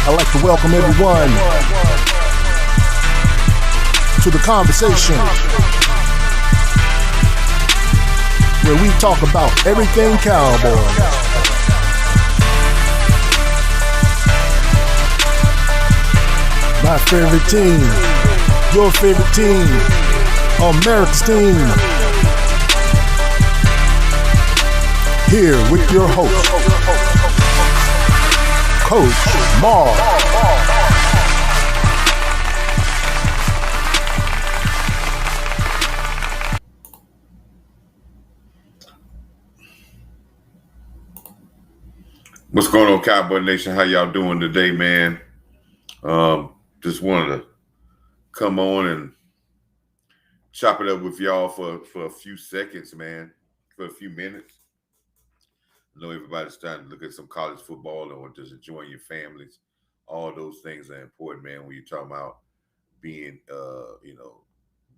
I'd like to welcome everyone to the conversation where we talk about everything Cowboys. My favorite team, your favorite team, America's team. Here with your host, Coach Marv. What's going on, Cowboy Nation? How y'all doing today, man? Just wanted to come on and chop it up with y'all for a few seconds, man, for a few minutes. I know everybody's starting to look at some college football or just enjoying your families. All those things are important, man, when you're talking about being,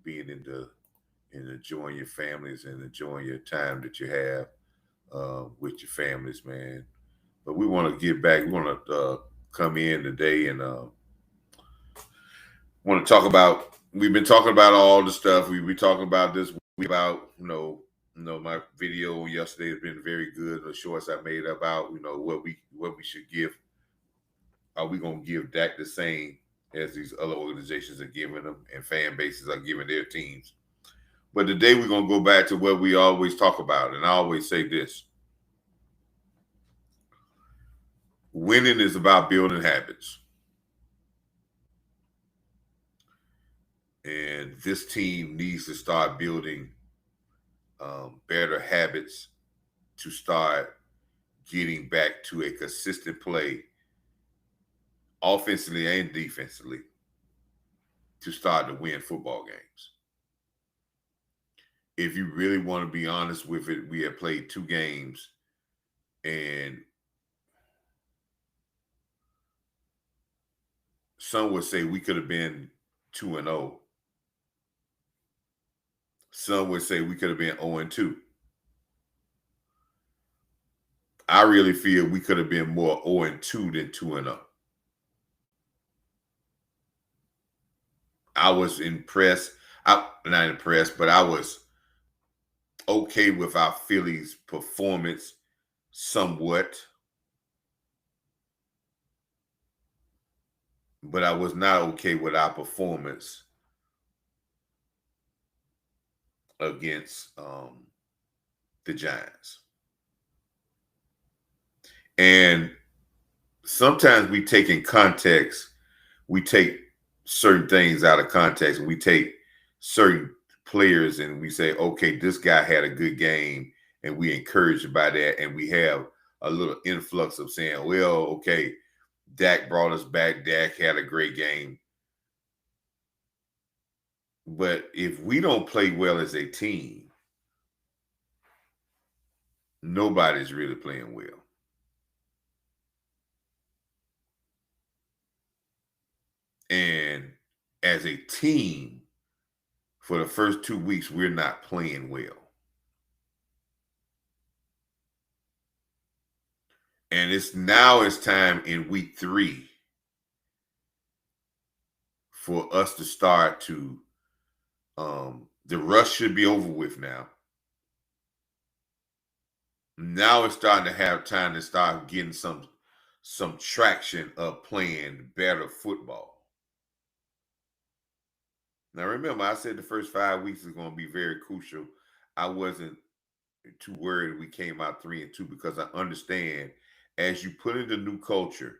being into and enjoying your families and enjoying your time that you have with your families, man. But we want to get back. We want to come in today and want to talk about. We've been talking about all the stuff we talking about this week about. My video yesterday has been very good. The shorts I made about what we should give. Are we gonna give Dak the same as these other organizations are giving them and fan bases are giving their teams? But today we're gonna go back to what we always talk about, and I always say this. Winning is about building habits. And this team needs to start building better habits to start getting back to a consistent play offensively and defensively to start to win football games. If you really want to be honest with it, we have played 2 games and some would say we could have been 2-0. Some would say we could have been 0-2. I really feel we could have been more 0-2 than 2-0. I was impressed. Not impressed, but I was okay with our Phillies' performance somewhat. But I was not okay with our performance against the Giants. And sometimes we take in context, we take certain things out of context, and we take certain players and we say, okay, this guy had a good game, and we encouraged by that, and we have a little influx of saying, well, okay, Dak brought us back. Dak had a great game. But if we don't play well as a team, nobody's really playing well. And as a team, for the first 2 weeks, we're not playing well. And it's time in week 3 for us to start to, the rush should be over with now. Now it's starting to have time to start getting some traction of playing better football. Now remember, I said the first 5 weeks is going to be very crucial. I wasn't too worried we came out 3-2 because I understand as you put in the new culture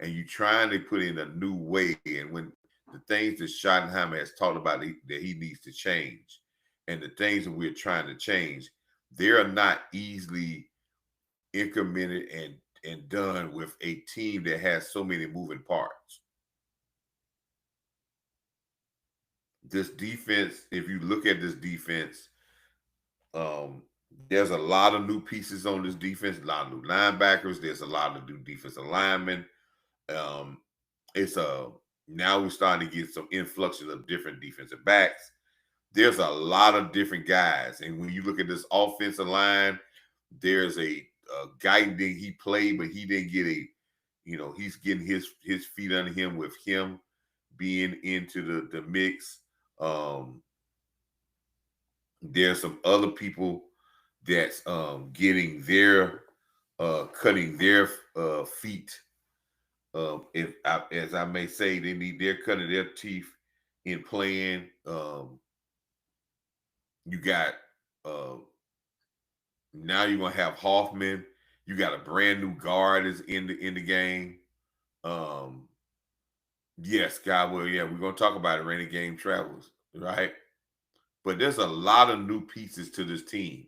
and you trying to put in a new way, and when the things that Schottenheimer has talked about that he needs to change and the things that we're trying to change, they are not easily implemented and done with a team that has so many moving parts. This defense, if you look at this defense, there's a lot of new pieces on this defense, a lot of new linebackers. There's a lot of new defensive linemen. Now we're starting to get some influxes of different defensive backs. There's a lot of different guys. And when you look at this offensive line, there's a guy that he played, but he didn't get he's getting his feet under him with him being into the mix. There's some other people that's getting their cutting their feet. As I may say, they're cutting their teeth in playing. You got now you're gonna have Hoffman. You got a brand new guard is in the game. Yes, God will. Yeah, we're gonna talk about it. Rainy game travels, right? But there's a lot of new pieces to this team.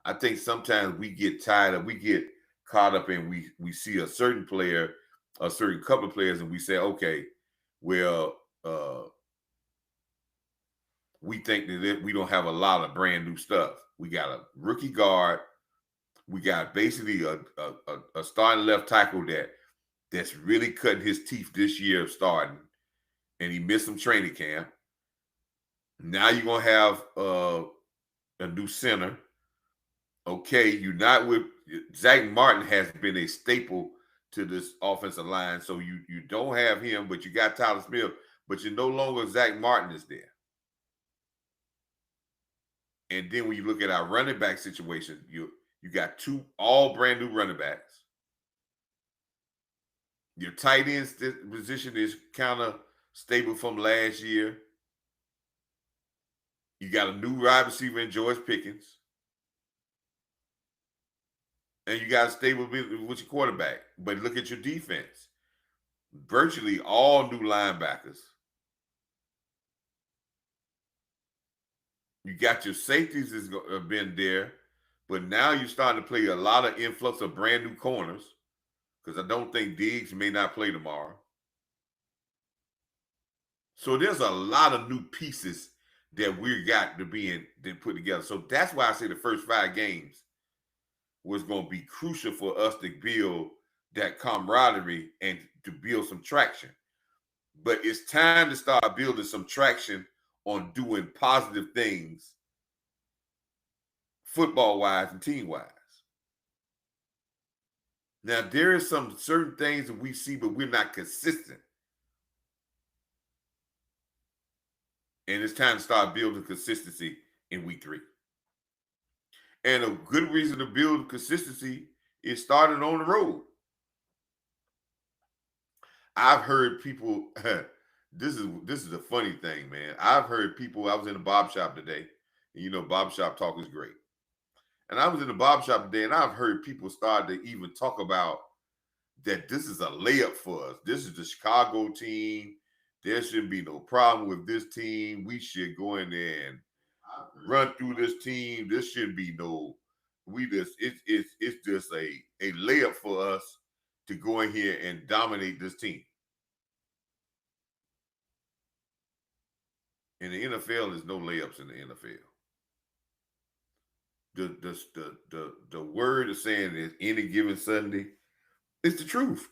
I think sometimes we get tired of, we get caught up in we see a certain player, a certain couple of players, and we say, okay, well, we think that we don't have a lot of brand new stuff. We got a rookie guard. We got basically a starting left tackle that's really cutting his teeth this year of starting, and he missed some training camp. Now you're gonna have a new center. Okay, you're not with Zach Martin has been a staple to this offensive line, so you don't have him, but you got Tyler Smith, but you're no longer Zach Martin is there. And then when you look at our running back situation, you got two all brand new running backs. Your tight end position is kind of stable from last year. You got a new wide receiver in George Pickens. And you got to stay with your quarterback. But look at your defense. Virtually all new linebackers. You got your safeties has been there, but now you're starting to play a lot of influx of brand new corners because I don't think Diggs may not play tomorrow. So there's a lot of new pieces that we got to be put together. So that's why I say the first 5 games was going to be crucial for us to build that camaraderie and to build some traction. But it's time to start building some traction on doing positive things football-wise and team-wise. Now, there is some certain things that we see, but we're not consistent. And it's time to start building consistency in week 3. And a good reason to build consistency is starting on the road. I've heard people, this is a funny thing, man. I've heard people, I was in a barber shop today, and barber shop talk is great. And I was in the barber shop today, and I've heard people start to even talk about that this is a layup for us. This is the Chicago team. There shouldn't be no problem with this team. We should go in there and run through this team. This shouldn't be it's just a layup for us to go in here and dominate this team. In the NFL, there's no layups in the NFL. The word of saying is any given Sunday is the truth.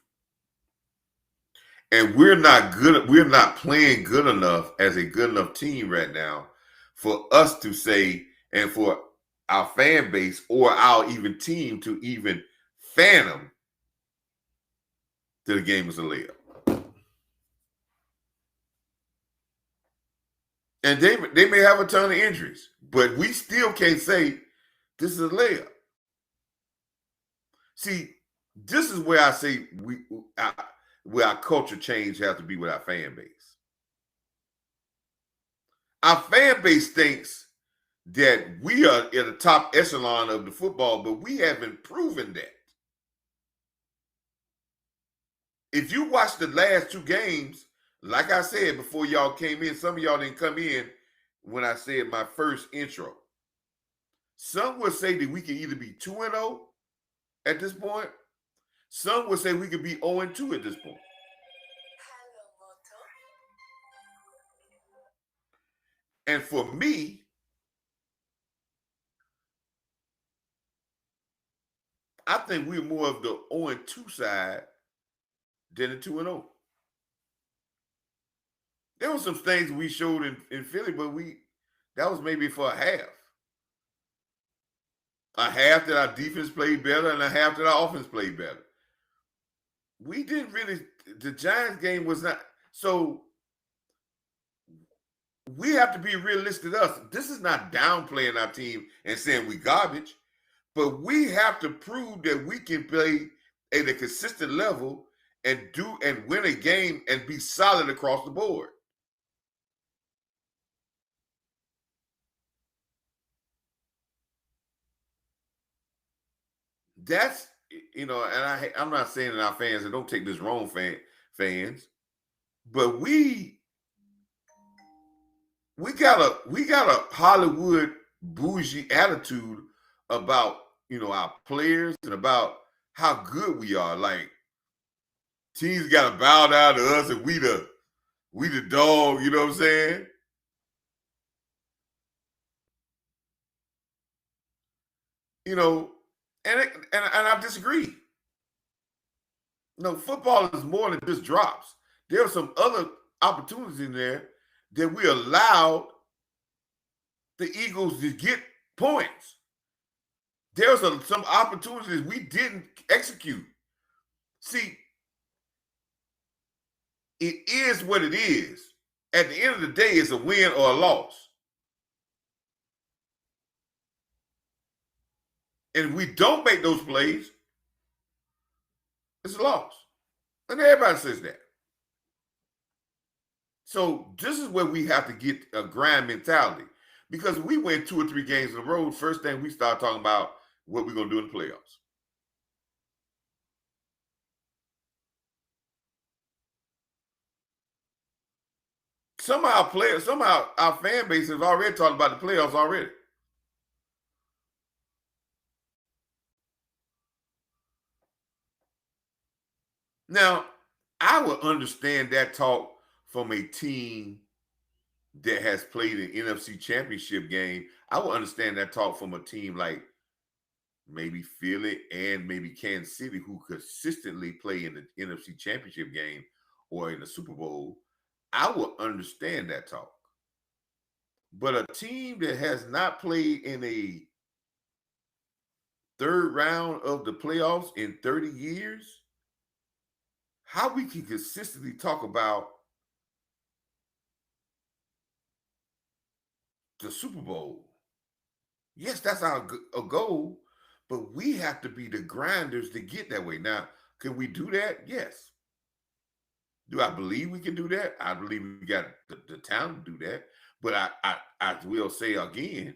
And we're not playing good enough as a good enough team right now for us to say, and for our fan base or our even team to even fathom that the game is a layup. And they may have a ton of injuries, but we still can't say this is a layup. See, this is where I say where our culture change has to be with our fan base. Our fan base thinks that we are in the top echelon of the football, but we haven't proven that. If you watch the last 2 games, like I said before y'all came in, some of y'all didn't come in when I said my first intro. Some would say that we can either be 2-0 at this point. Some would say we could be 0-2 at this point. And for me, I think we're more of the 0-2 side than the 2-0. There were some things we showed in Philly, but that was maybe for a half. A half that our defense played better and a half that our offense played better. we didn't really. The Giants game was not. So we have to be realistic to us. This is not downplaying our team and saying we garbage, but we have to prove that we can play at a consistent level and win a game and be solid across the board. That's and I'm not saying that our fans, and don't take this wrong, fans, but we got a Hollywood bougie attitude about our players and about how good we are. Like teams got to bow down to us, and we the dog. You know what I'm saying? You know, and I disagree. No, football is more than just drops. There are some other opportunities in there that we allowed the Eagles to get points. There's some opportunities we didn't execute. See, it is what it is. At the end of the day, it's a win or a loss. And if we don't make those plays, it's a loss. And everybody says that. So this is where we have to get a grind mentality. Because if we win 2 or 3 games in a row, first thing we start talking about what we're going to do in the playoffs. Somehow our fan base has already talked about the playoffs already. Now, I would understand that talk from a team that has played an NFC championship game. I would understand that talk from a team like maybe Philly and maybe Kansas City, who consistently play in the NFC championship game or in the Super Bowl. I would understand that talk. But a team that has not played in a third round of the playoffs in 30 years, how we can consistently talk about the Super Bowl. Yes, that's our a goal, but we have to be the grinders to get that way. Now, can we do that? Yes. Do I believe we can do that? I believe we got the talent to do that. But I will say again,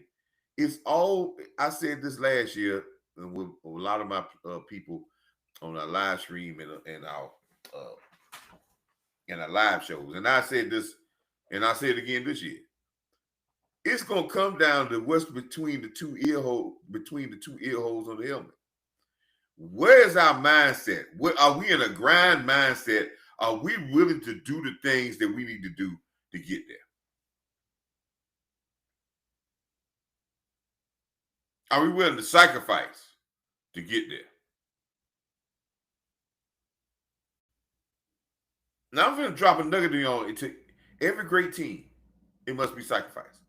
it's all. I said this last year with a lot of my people on our live stream uh, and our live shows, and I said this, and I say it again this year. It's gonna come down to what's between the two ear holes on the helmet. Where's our mindset? What are we in a grind mindset? Are we willing to do the things that we need to do to get there? Are we willing to sacrifice to get there? Now I'm going to drop a nugget to you on it. Every great team, it must be sacrificed.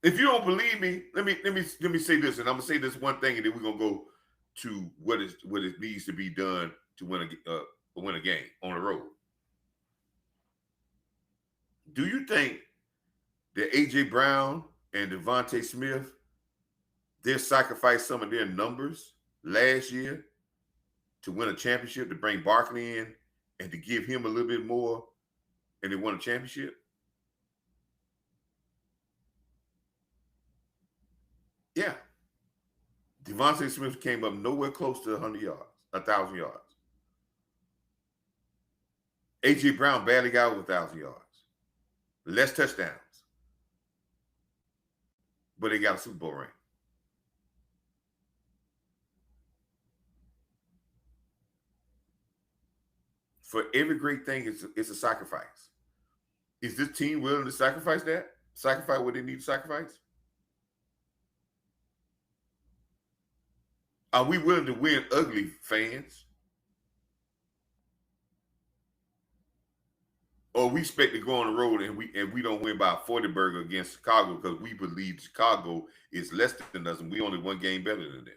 If you don't believe me, let me say this, and I'm gonna say this one thing, and then we're gonna go to what it needs to be done to win a game on the road. Do you think that AJ Brown and Devontae Smith they sacrificed some of their numbers last year to win a championship, to bring Barkley in and to give him a little bit more, and they won a championship? Yeah. Devontae Smith came up nowhere close to 100 yards, 1,000 yards. AJ Brown barely got over 1,000 yards. Less touchdowns, but they got a Super Bowl ring. For every great thing, it's a sacrifice. Is this team willing to sacrifice that? Sacrifice what they need to sacrifice? Are we willing to win ugly, fans? or we expect to go on the road and we don't win by a 40 burger against Chicago because we believe Chicago is less than us and we only one game better than them.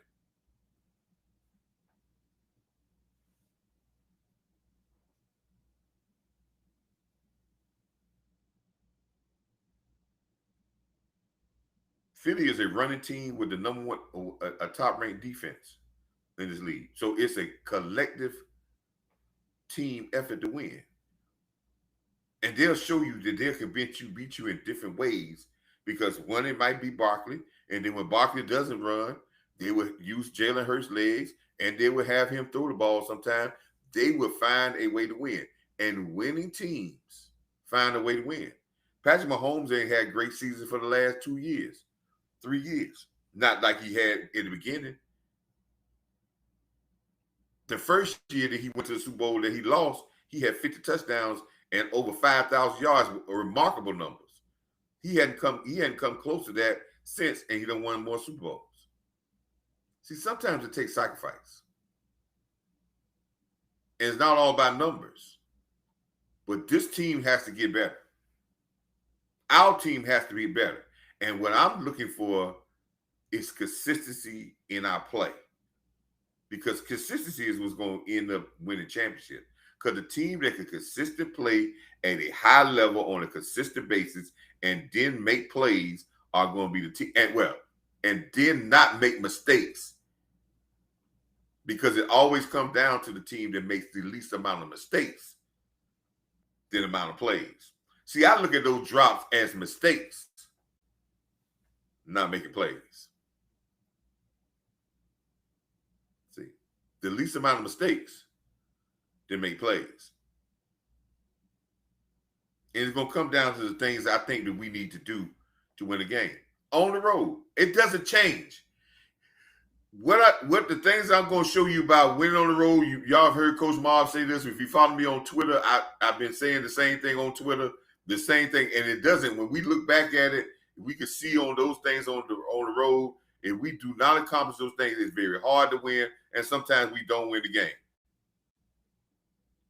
Philly is a running team with the number one, a top-ranked defense in this league. So it's a collective team effort to win. And they'll show you that they'll beat you in different ways because one, it might be Barkley. And then when Barkley doesn't run, they would use Jalen Hurts' legs and they would have him throw the ball sometime. They would find a way to win. And winning teams find a way to win. Patrick Mahomes ain't had great seasons for the last 2 years, 3 years. Not like he had in the beginning. The first year that he went to the Super Bowl that he lost, he had 50 touchdowns and over 5,000 yards, remarkable numbers. He hadn't come close to that since, and he done won more Super Bowls. See, sometimes it takes sacrifice. And it's not all about numbers. But this team has to get better. Our team has to be better. And what I'm looking for is consistency in our play. Because consistency is what's going to end up winning championship. Because the team that can consistently play at a high level on a consistent basis and then make plays are going to be the team. And then not make mistakes. Because it always comes down to the team that makes the least amount of mistakes than the amount of plays. See, I look at those drops as mistakes, not making plays. See, the least amount of mistakes than make plays. And it's going to come down to the things I think that we need to do to win a game. On the road, it doesn't change. What the things I'm going to show you about winning on the road, y'all have heard Coach Marv say this. If you follow me on Twitter, I've been saying the same thing on Twitter, the same thing, and it doesn't. When we look back at it, we can see on those things on the road. If we do not accomplish those things, it's very hard to win, and sometimes we don't win the game.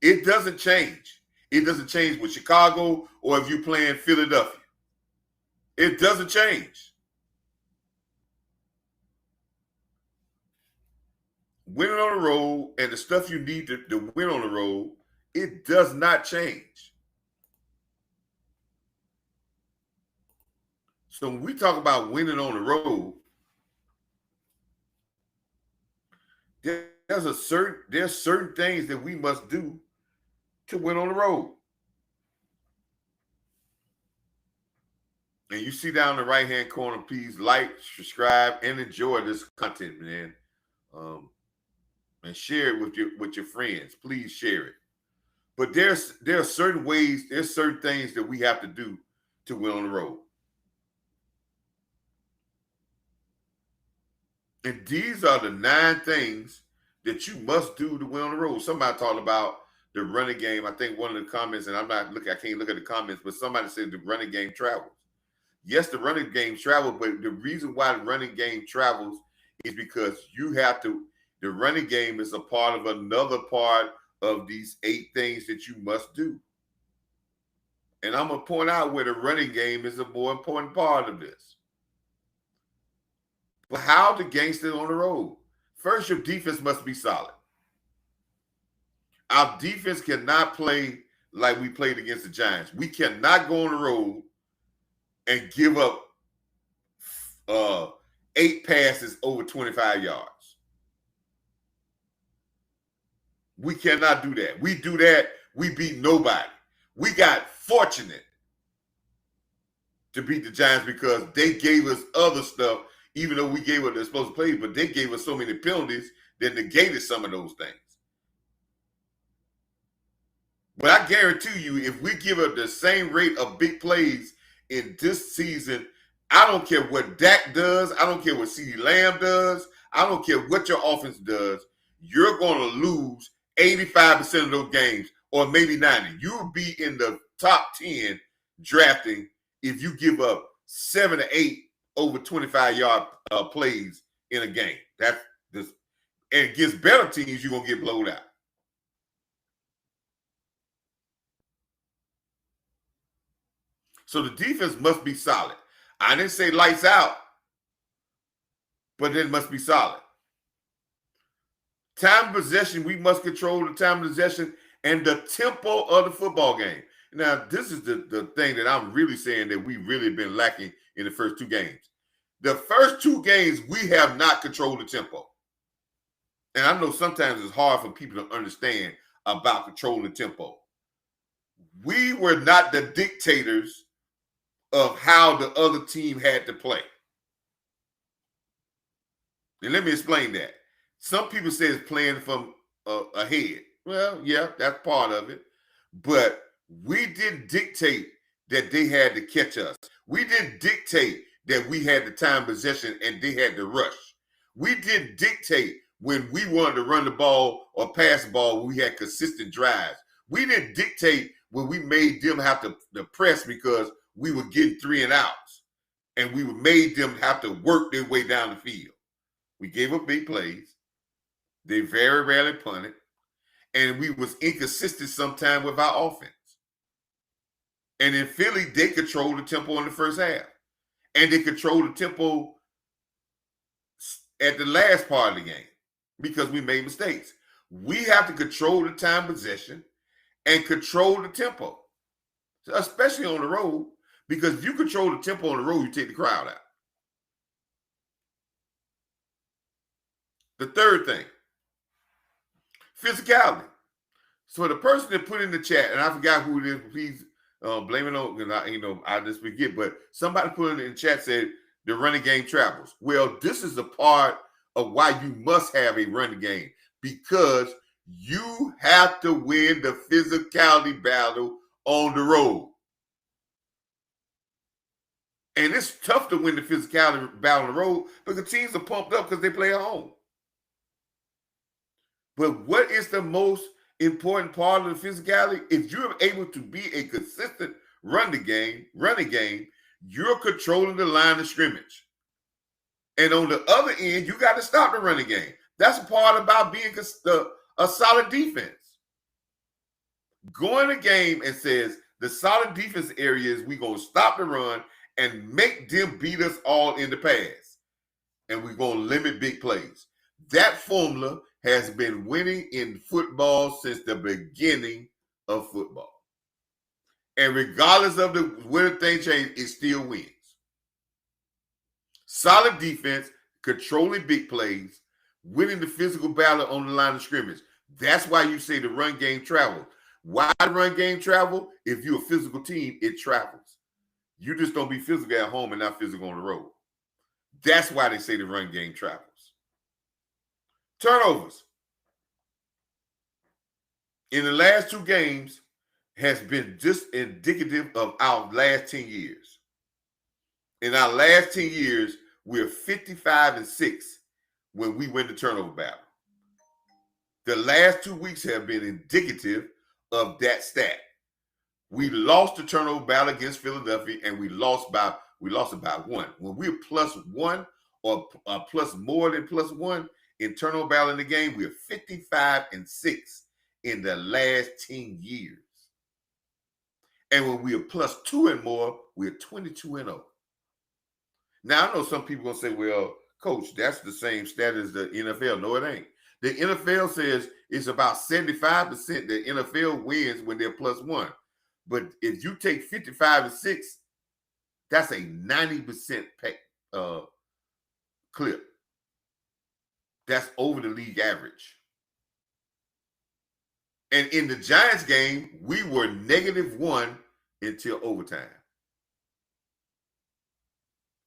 It doesn't change. It doesn't change with Chicago or if you're playing Philadelphia. It doesn't change. Winning on the road and the stuff you need to win on the road, it does not change. So when we talk about winning on the road, there's certain things that we must do to win on the road. And you see down in the right-hand corner, please like, subscribe, and enjoy this content, man. And share it with your friends. Please share it. But there are certain ways, there's certain things that we have to do to win on the road. And these are the 9 things that you must do to win on the road. Somebody talked about the running game. I think one of the comments, and I can't look at the comments, but somebody said the running game travels. Yes, the running game travels, but the reason why the running game travels is because the running game is a part of another part of these 8 things that you must do. And I'm going to point out where the running game is a more important part of this. But how to gangster on the road? First, your defense must be solid. Our defense cannot play like we played against the Giants. We cannot go on the road and give up 8 passes over 25 yards. We cannot do that. We do that, we beat nobody. We got fortunate to beat the Giants because they gave us other stuff, even though we gave what they're supposed to play, but they gave us so many penalties that negated some of those things. But I guarantee you, if we give up the same rate of big plays in this season, I don't care what Dak does. I don't care what CeeDee Lamb does. I don't care what your offense does. You're going to lose 85% of those games, or maybe 90. You'll be in the top 10 drafting if you give up 7 to 8 over 25-yard plays in a game. That's this, and against better teams, you're gonna get blowed out. So the defense must be solid. I didn't say lights out, but it must be solid. Time of possession, we must control the time of possession and the tempo of the football game. Now, this is the thing that I'm really saying that we really been lacking in the first two games. The first two games, we have not controlled the tempo. And I know sometimes it's hard for people to understand about controlling the tempo. We were not the dictators of how the other team had to play. And let me explain that. Some people say it's playing from ahead. Well, yeah, that's part of it. But we didn't dictate that they had to catch us. We didn't dictate that we had the time possession and they had to rush. We didn't dictate when we wanted to run the ball or pass the ball, we had consistent drives. We didn't dictate when we made them have to press because we were getting 3 and outs. And we made them have to work their way down the field. We gave up big plays. They very rarely punted. And we was inconsistent sometimes with our offense. And in Philly, they controlled the tempo in the first half. And they controlled the tempo at the last part of the game because we made mistakes. We have to control the time possession and control the tempo, especially on the road, because if you control the tempo on the road, you take the crowd out. The third thing, physicality. So the person that put in the chat, and I forgot who it is, please blame it on, I just forget, but somebody put it in the chat said the running game travels. Well, this is a part of why you must have a running game, because you have to win the physicality battle on the road. And it's tough to win the physicality battle on the road because teams are pumped up because they play at home. But what is the most important part of the physicality? If you're able to be a consistent running game, you're controlling the line of scrimmage. And on the other end, you got to stop the running game. That's a part about being a solid defense. Go in a game and says the solid defense area is we're going to stop the run and make them beat us all in the pass. And we're going to limit big plays. That formula has been winning in football since the beginning of football. And regardless of where things change, it still wins. Solid defense, controlling big plays, winning the physical battle on the line of scrimmage. That's why you say the run game travels. Why the run game travel? If you're a physical team, it travels. You just don't be physical at home and not physical on the road. That's why they say the run game travels. Turnovers in the last two games has been just indicative of our last 10 years. In our last 10 years, we're 55-6 when we win the turnover battle. The last 2 weeks have been indicative of that stat. We lost the turnover battle against Philadelphia, and we lost by 1. When we're +1 or plus more than +1 in turnover battle in the game, we're 55-6 in the last 10 years. And when we are +2 and more, we're 22-0. Now, I know some people going to say, well, Coach, that's the same stat as the NFL. No, it ain't. The NFL says it's about 75% the NFL wins when they're +1. But if you take 55-6, that's a 90% clip. That's over the league average. And in the Giants game, we were -1 until overtime.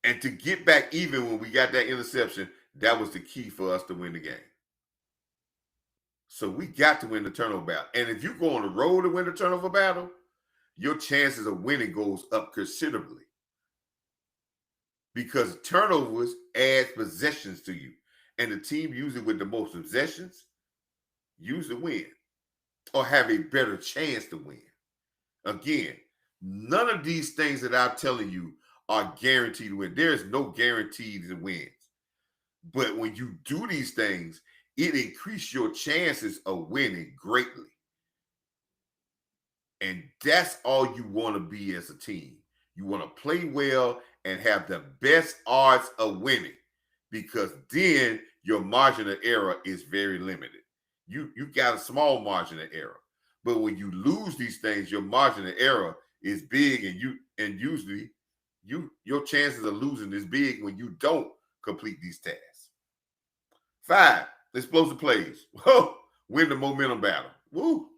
And to get back even when we got that interception, that was the key for us to win the game. So we got to win the turnover battle. And if you go on the road to win the turnover battle, your chances of winning goes up considerably. Because turnovers add possessions to you. And the team usually with the most possessions usually win or have a better chance to win. Again, none of these things that I'm telling you are guaranteed to win. There is no guaranteed wins. But when you do these things, it increases your chances of winning greatly. And that's all you want to be as a team. You want to play well and have the best odds of winning, because then your margin of error is very limited. You got a small margin of error. But when you lose these things, your margin of error is big, and usually your chances of losing is big when you don't complete these tasks. 5, explosive plays. Whoa, win the momentum battle. Woo.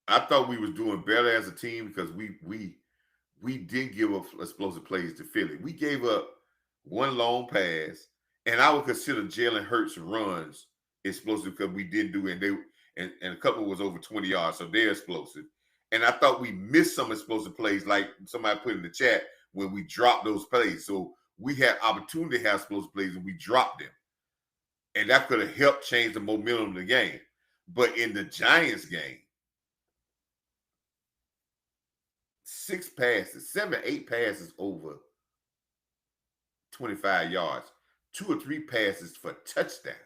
I thought we was doing better as a team because we did give up explosive plays to Philly. We gave up one long pass, and I would consider Jalen Hurts' runs explosive because we didn't do it. And a couple was over 20 yards, so they're explosive. And I thought we missed some explosive plays, like somebody put in the chat, when we dropped those plays. So we had opportunity to have explosive plays, and we dropped them. And that could have helped change the momentum of the game. But in the Giants game, 6 passes, 7, 8 passes over 25 yards, 2 or 3 passes for touchdowns.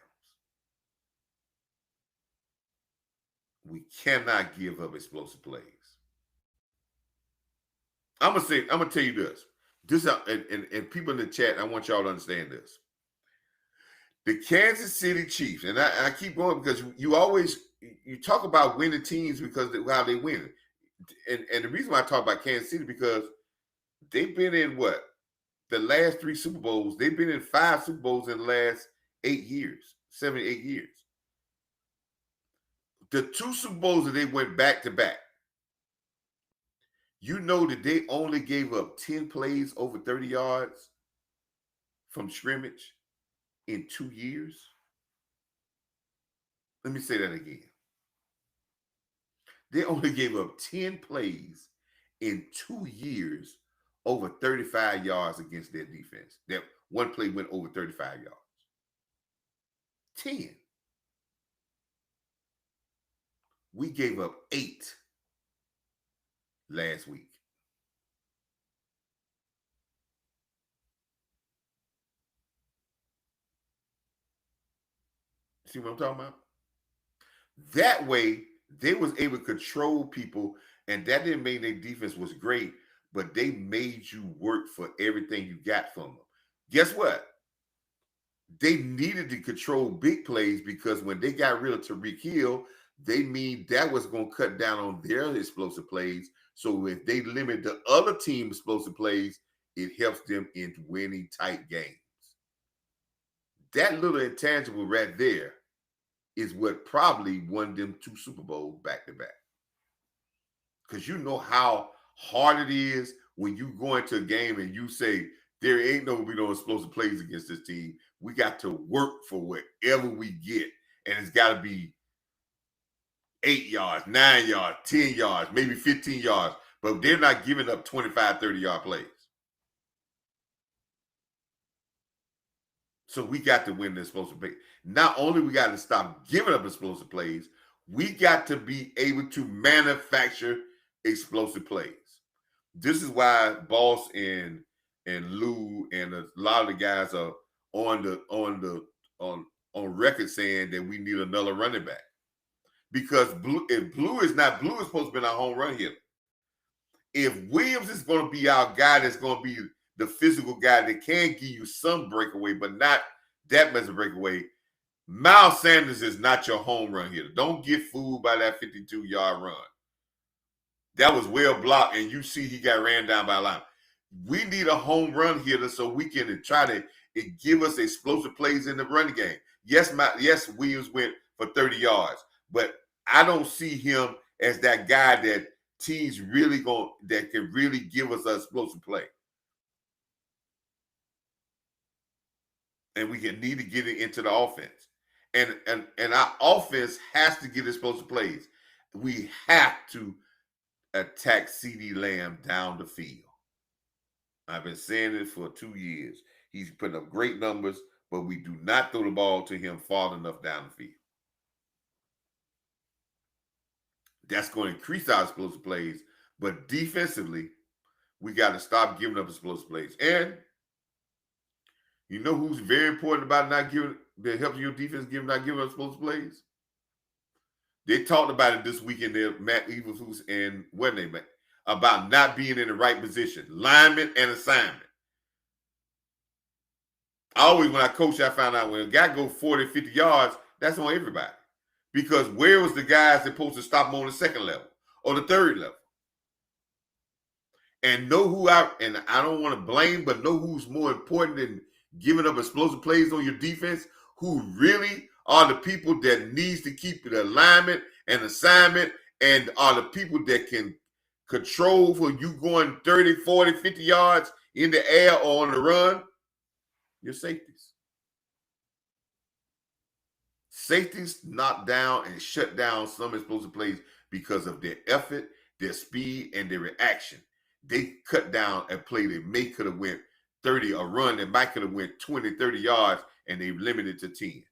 We cannot give up explosive plays. I'm gonna tell you this. And people in the chat, I want y'all to understand this. The Kansas City Chiefs, and I keep going because you talk about winning teams because of how they win. And the reason why I talk about Kansas City, because they've been in the last 3 Super Bowls. They've been in 5 Super Bowls in the last 8 years, 7 8 years. The 2 Super Bowls that they went back to back, you know that they only gave up 10 plays over 30 yards from scrimmage in 2 years. Let me say that again. They only gave up 10 plays in 2 years over 35 yards against their defense. That one play went over 35 yards. 10. We gave up 8 last week. See what I'm talking about? That way, they was able to control people, and that didn't mean their defense was great, but they made you work for everything you got from them. Guess what? They needed to control big plays, because when they got rid of Tyreek Hill, they mean that was going to cut down on their explosive plays. So if they limit the other team's explosive plays, it helps them in winning tight games. That little intangible right there is what probably won them 2 Super Bowls back to back. Because you know how hard it is when you go into a game and you say, there ain't no explosive plays against this team. We got to work for whatever we get. And it's got to be 8 yards, 9 yards, 10 yards, maybe 15 yards. But they're not giving up 25, 30-yard plays. So we got to win the explosive plays. Not only we got to stop giving up explosive plays, we got to be able to manufacture explosive plays. This is why Boss and Lou and a lot of the guys are on record saying that we need another running back. Because if Blue is supposed to be our home run hitter. If Williams is going to be our guy, that's going to be the physical guy that can give you some breakaway, but not that much breakaway, Miles Sanders is not your home run hitter. Don't get fooled by that 52-yard run. That was well blocked, and you see he got ran down by a line. We need a home run hitter so we can try to give us explosive plays in the running game. Yes, Williams went for 30 yards, but I don't see him as that guy that teams that can really give us an explosive play. And we need to get it into the offense. And our offense has to get explosive plays. We have to attack CeeDee Lamb down the field. I've been saying it for 2 years. He's putting up great numbers, but we do not throw the ball to him far enough down the field. That's going to increase our explosive plays, but defensively, we got to stop giving up explosive plays. And you know who's very important about helping your defense not giving up explosive plays? They talked about it this weekend there, Matt Evilfus and what name, about not being in the right position, lineman and assignment. I always, when I coach, I found out when a guy go 40, 50 yards, that's on everybody. Because where was the guys supposed to stop him on the second level or the third level? And I don't want to blame, but know who's more important than giving up explosive plays on your defense, who really are the people that needs to keep the alignment and assignment and are the people that can control for you going 30, 40, 50 yards in the air or on the run, your safeties. Safeties knock down and shut down some explosive plays because of their effort, their speed, and their reaction. They cut down a play that may could have went 30, a run that might could have went 20, 30 yards, and they limited to 10.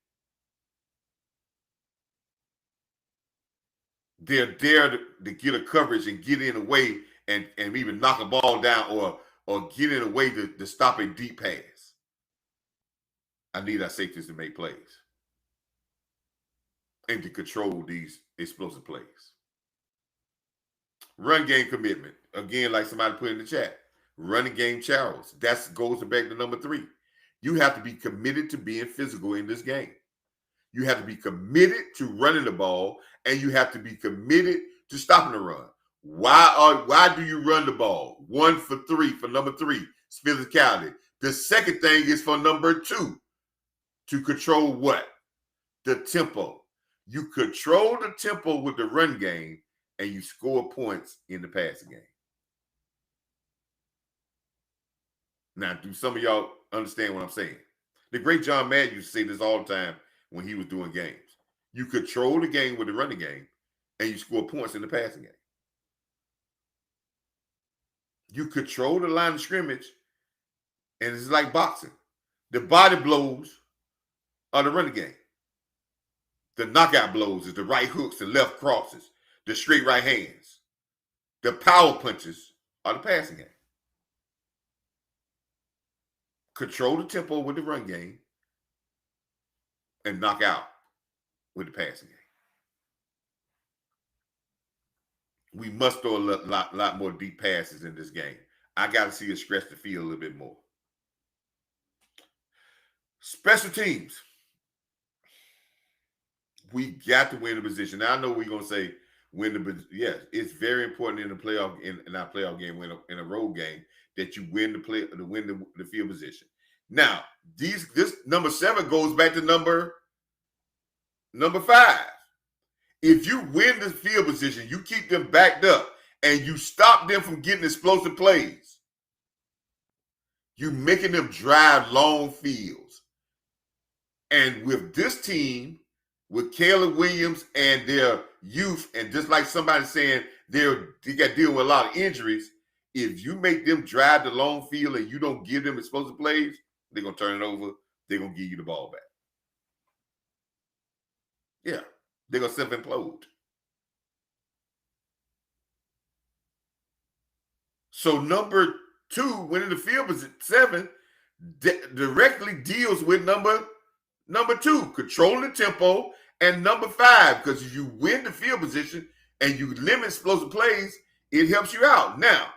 They're there to get a coverage and get in a way and even knock a ball down or get in a way to stop a deep pass. I need our safeties to make plays and to control these explosive plays. Run game commitment. Again, like somebody put in the chat, running game Charles. That goes back to number 3. You have to be committed to being physical in this game. You have to be committed to running the ball, and you have to be committed to stopping the run. Why do you run the ball? 1 for 3 for number 3, physicality. The second thing is for number 2, to control what? The tempo. You control the tempo with the run game, and you score points in the passing game. Now, do some of y'all understand what I'm saying? The great John Madden used to say this all the time when he was doing games. You control the game with the running game, and you score points in the passing game. You control the line of scrimmage, and it's like boxing. The body blows are the running game. The knockout blows is the right hooks and left crosses, the straight right hands. The power punches are the passing game. Control the tempo with the run game and knock out with the passing game. We must throw a lot more deep passes in this game. I got to see us stretch the field a little bit more. Special teams. We got to win the position. Now, I know we're going to say win the position. Yes, it's very important in the playoff, in our playoff game, in a road game, that you win the field position. Now, this number 7 goes back to number 5. If you win the field position, you keep them backed up, and you stop them from getting explosive plays. You making them drive long fields. And with this team, with Caleb Williams and their youth, and just like somebody saying they got to deal with a lot of injuries, if you make them drive the long field and you don't give them explosive plays, they're going to turn it over. They're going to give you the ball back. Yeah, they're going to self-implode. So number 2, winning the field position, 7, directly deals with number 2, controlling the tempo, and number 5, because if you win the field position and you limit explosive plays, it helps you out. Now,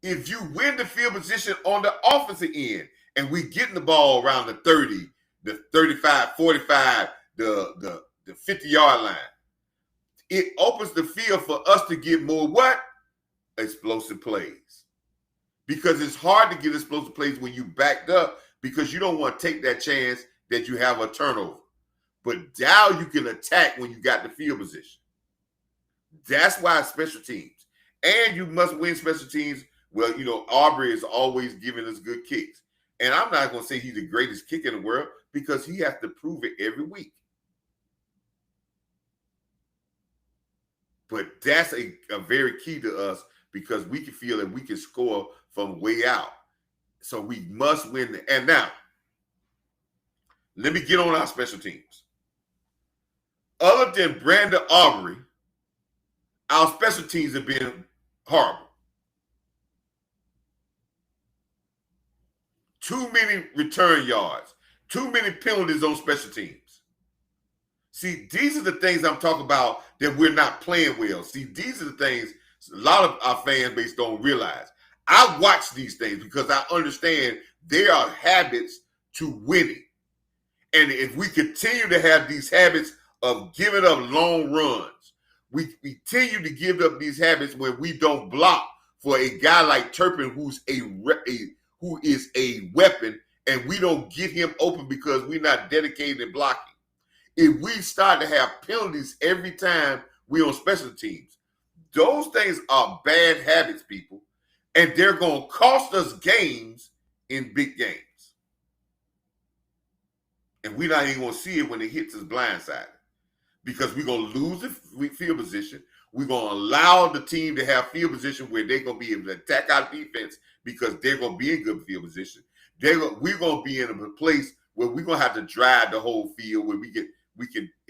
if you win the field position on the offensive end, and we getting the ball around the 30, the 35, 45, the 50-yard line, it opens the field for us to get more what? Explosive plays. Because it's hard to get explosive plays when you backed up, because you don't want to take that chance that you have a turnover. But now you can attack when you got the field position. That's why special teams. And you must win special teams. Well, Aubrey is always giving us good kicks. And I'm not going to say he's the greatest kicker in the world, because he has to prove it every week. But that's a very key to us, because we can feel that we can score from way out. So we must win. And now, let me get on our special teams. Other than Brandon Aubrey, our special teams have been horrible. Too many return yards. Too many penalties on special teams. See, these are the things I'm talking about that we're not playing well. See, these are the things a lot of our fan base don't realize. I watch these things because I understand they are habits to winning. And if we continue to have these habits of giving up long runs, we continue to give up these habits when we don't block for a guy like Turpin, who is a weapon, and we don't get him open because we're not dedicated in blocking. If we start to have penalties every time we're on special teams, those things are bad habits, people, and they're going to cost us games in big games. And we're not even going to see it when it hits us blindsided, because we're going to lose the field position. We're going to allow the team to have field position where they're going to be able to attack our defense because they're going to be in good field position. We're going to be in a place where we're going to have to drive the whole field where we can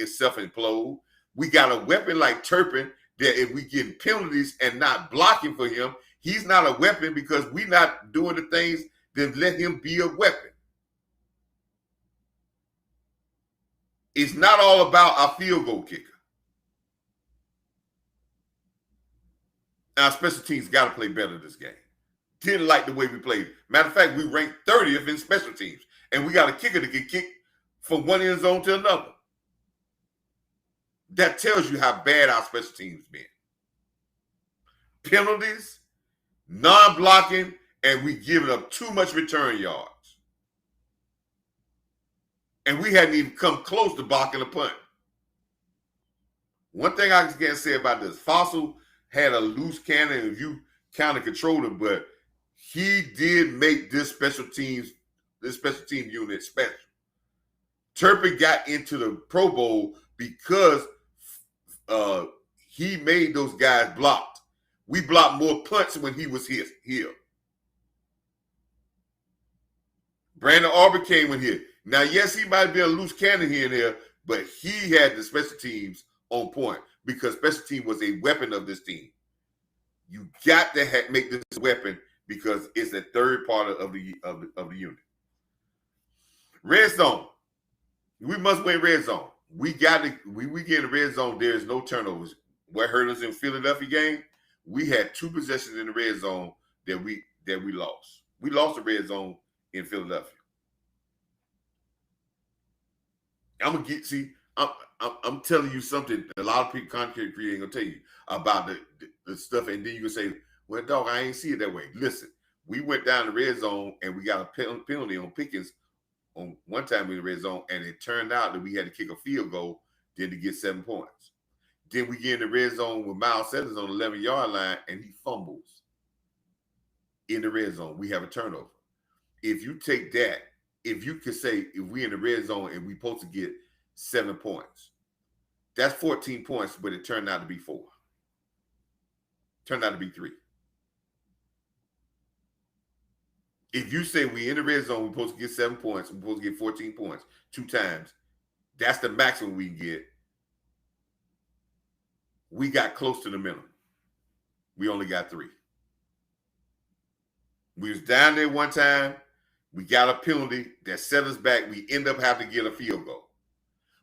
self-implode. We got a weapon like Turpin that if we get penalties and not blocking for him, he's not a weapon because we're not doing the things that let him be a weapon. It's not all about our field goal kicker. Our special teams got to play better this game. Didn't like the way we played. Matter of fact, we ranked 30th in special teams, and we got a kicker that can kick from one end zone to another. That tells you how bad our special teams been. Penalties, non-blocking, and we giving up too much return yards. And we hadn't even come close to blocking a punt. One thing I can say about this, Fossil had a loose cannon and you kind of controlled him, but he did make this special team unit special. Turpin got into the Pro Bowl because he made those guys blocked. We blocked more punts when he was here. Brandon Aubrey came in here. Now, yes, he might be a loose cannon here and there, but he had the special teams on point because special team was a weapon of this team. You got to make this a weapon because it's the third part of the unit. Red zone. We must win red zone. We get in the red zone, there is no turnovers. What hurt us in Philadelphia game? We had 2 possessions in the red zone that we lost. We lost the red zone in Philadelphia. I'm telling you something a lot of people content creators ain't gonna tell you about the stuff, and then you can say, well, dog, I ain't see it that way. Listen, we went down the red zone and we got a penalty on Pickens on one time in the red zone, and it turned out that we had to kick a field goal then to get 7 points. Then we get in the red zone with Miles Sanders on the 11-yard line, and he fumbles in the red zone. We have a turnover. If you take that, if you could say if we in the red zone and we supposed to get 7 points, that's 14 points, but it turned out to be 4. Turned out to be 3. If you say we in the red zone, we're supposed to get 7 points, we're supposed to get 14 points 2 times, that's the maximum we can get. We got close to the minimum. We only got 3. We was down there one time. We got a penalty that set us back. We end up having to get a field goal.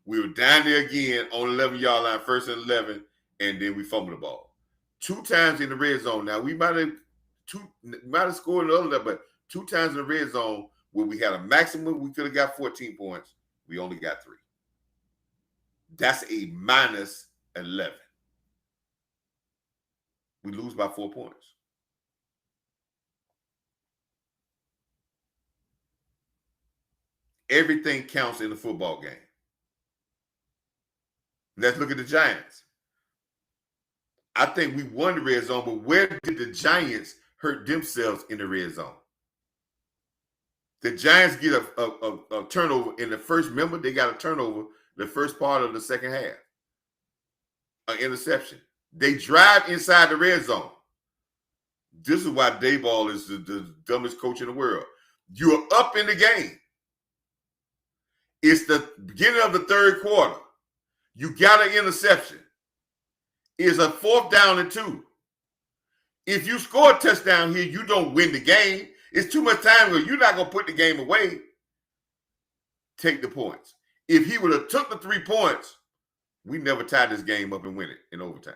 We were down there again on the 11-yard line, 1st and 11, and then we fumbled the ball. 2 times in the red zone. Now, we might have scored another, but 2 times in the red zone where we had a maximum, we could have got 14 points. We only got 3. That's a minus 11. We lose by 4 points. Everything counts in the football game. Let's look at the Giants. I think we won the red zone, but where did the Giants hurt themselves in the red zone? The Giants get a turnover in the first. Remember, they got a turnover the first part of the second half. An interception. They drive inside the red zone. This is why Dayball is the dumbest coach in the world. You're up in the game. It's the beginning of the third quarter. You got an interception. It's a 4th down and 2. If you score a touchdown here, you don't win the game. It's too much time where you're not going to put the game away. Take the points. If he would have took the 3 points, We never tied this game up and win it in overtime.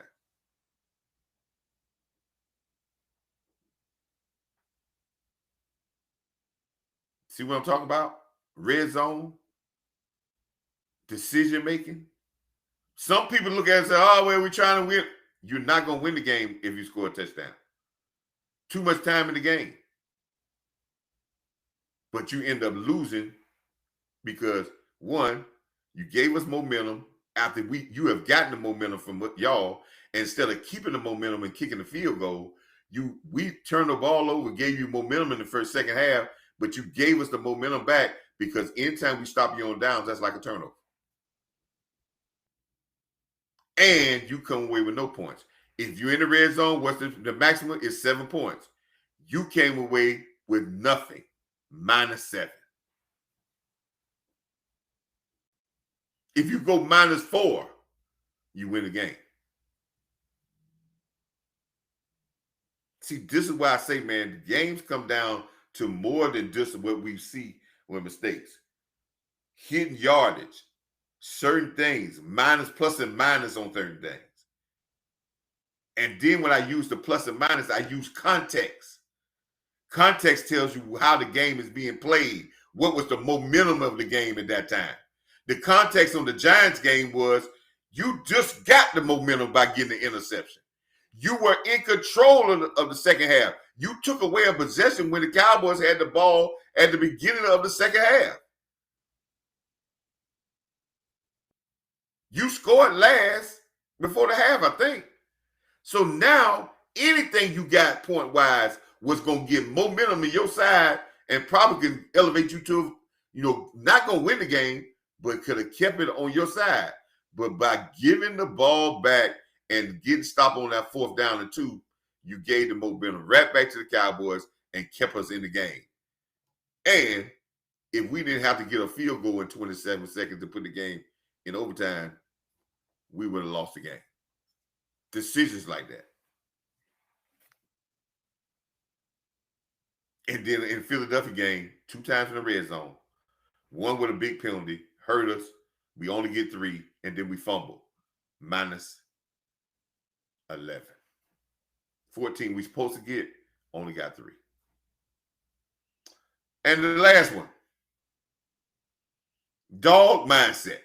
See what I'm talking about? Red zone, decision making. Some people look at it and say, oh, well, we're trying to win. You're not going to win the game if you score a touchdown. Too much time in the game. But you end up losing because, one, you gave us momentum after you have gotten the momentum from y'all. Instead of keeping the momentum and kicking the field goal, we turned the ball over, gave you momentum in the second half, but you gave us the momentum back because anytime we stop you on downs, that's like a turnover. And you come away with no points. If you're in the red zone, what's the maximum is 7 points. You came away with nothing, -7. If you go -4, you win the game. See, this is why I say, man, games come down to more than just what we see with mistakes. Hitting yardage, certain things, plus and minus on certain things. And then when I use the plus and minus, I use context. Context tells you how the game is being played. What was the momentum of the game at that time? The context on the Giants game was you just got the momentum by getting the interception. You were in control of the second half. You took away a possession when the Cowboys had the ball at the beginning of the second half. You scored last before the half, I think. So now anything you got point-wise was going to get momentum to your side and probably can elevate you to, not going to win the game, but could have kept it on your side. But by giving the ball back and getting stopped on that 4th down and 2, you gave the momentum right back to the Cowboys and kept us in the game. And if we didn't have to get a field goal in 27 seconds to put the game in overtime, we would have lost the game. Decisions like that. And then in the Philadelphia game, 2 times in the red zone, one with a big penalty, hurt us. We only get 3, and then we fumble. -11. 14 we supposed to get, only got 3. And the last one, dog mindset.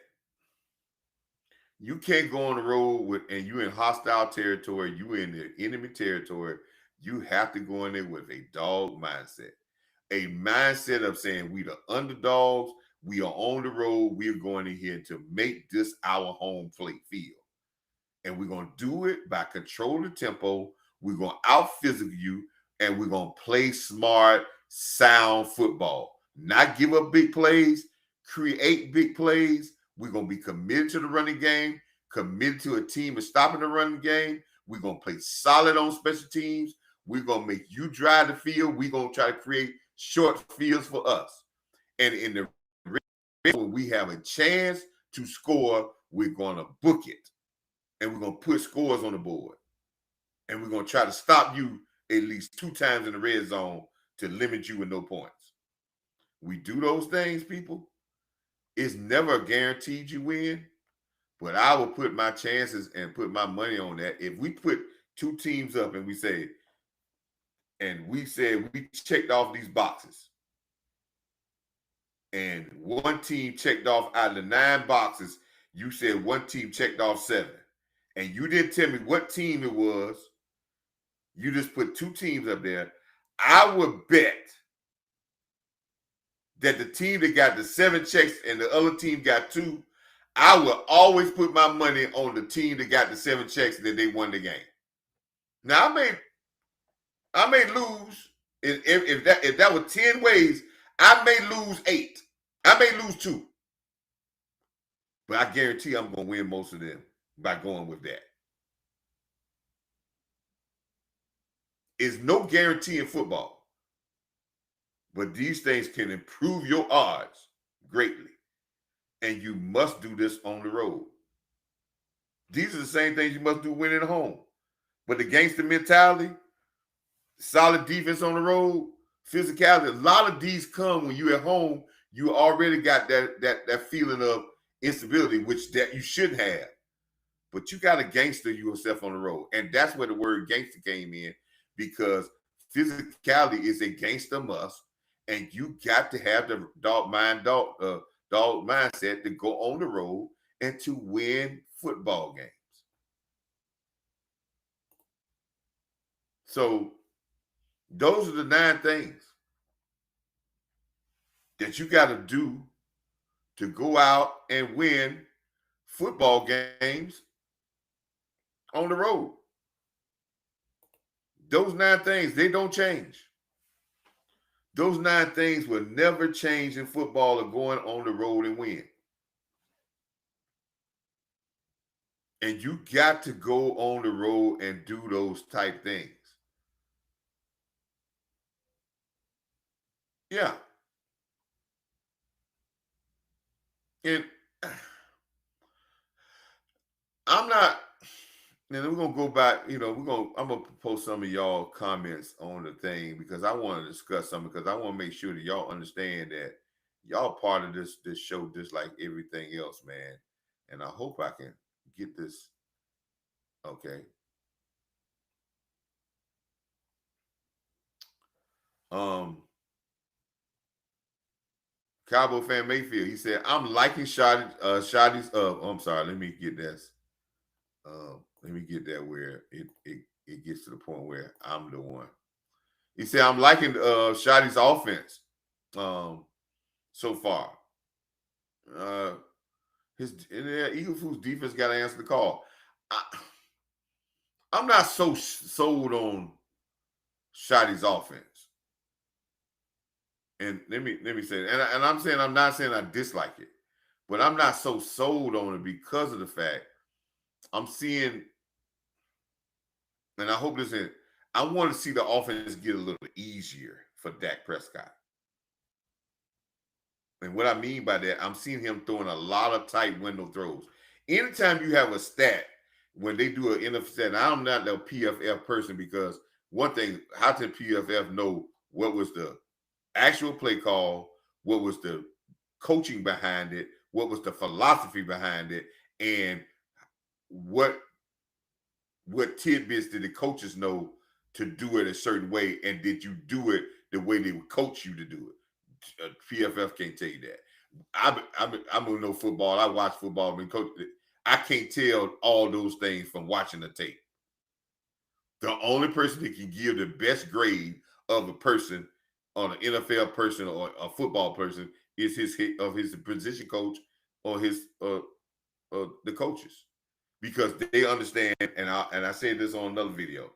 You can't go on the road and you in hostile territory, you in the enemy territory. You have to go in there with a dog mindset. A mindset of saying we the underdogs, we are on the road, we are going in here to make this our home plate field. And we're going to do it by controlling the tempo. We're going to out-physical you, and we're going to play smart, sound football. Not give up big plays, create big plays. We're going to be committed to the running game, committed to a team of stopping the running game. We're going to play solid on special teams. We're going to make you drive the field. We're going to try to create short fields for us. And in the when we have a chance to score, we're going to book it. And we're going to put scores on the board. And we're going to try to stop you at least 2 times in the red zone to limit you with no points. We do those things, people. It's never guaranteed you win, but I will put my chances and put my money on that. If we put 2 teams up and we said we checked off these boxes, and one team checked off out of the 9 boxes, you said one team checked off 7, and you didn't tell me what team it was, you just put 2 teams up there, I would bet that the team that got the 7 checks and the other team got 2, I will always put my money on the team that got the 7 checks that they won the game. Now I may lose if that was 10 ways, I may lose 8. I may lose 2. But I guarantee I'm going to win most of them by going with that. It's no guarantee in football. But these things can improve your odds greatly. And you must do this on the road. These are the same things you must do winning at home. But the gangster mentality, solid defense on the road, physicality, a lot of these come when you're at home. You already got that feeling of instability, which that you shouldn't have. but you got to gangster yourself on the road. And that's where the word gangster came in, because physicality is a gangster must, and you got to have the dog mindset to go on the road and to win football games. So those are the 9 things that you got to do to go out and win football games on the road. Those 9 things, they don't change. Those 9 things will never change in football or going on the road and win. And you got to go on the road and do those type things. Yeah. And I'm not, and we're gonna go back, I'm gonna post some of y'all comments on the thing, because I want to discuss something, because I want to make sure that y'all understand that y'all part of this show just like everything else, man. And I hope I can get this. Okay. Cowboy fan Mayfield, he said, I'm liking Shotty's I'm sorry, let me get this. Let me get that where it gets to the point where I'm the one. He said, I'm liking Shotty's offense so far. Eagle Foods defense got to answer the call. I'm not so sold on Shotty's offense. And let me say that. And I'm not saying I dislike it, but I'm not so sold on it because of the fact I'm seeing, and I hope this is, I want to see the offense get a little easier for Dak Prescott. And what I mean by that, I'm seeing him throwing a lot of tight window throws. Anytime you have a stat, when they do an NFL, and I'm not the PFF person, because one thing, how did PFF know what was the actual play call, what was the coaching behind it, what was the philosophy behind it, and what tidbits did the coaches know to do it a certain way, and did you do it the way they would coach you to do it? PFF can't tell you that. I'm gonna know football. I watch football. I've been coached. I can't tell all those things from watching the tape. The only person that can give the best grade of a person, on an NFL person or a football person, is his position coach or the coaches, because they understand. And I said this on another video.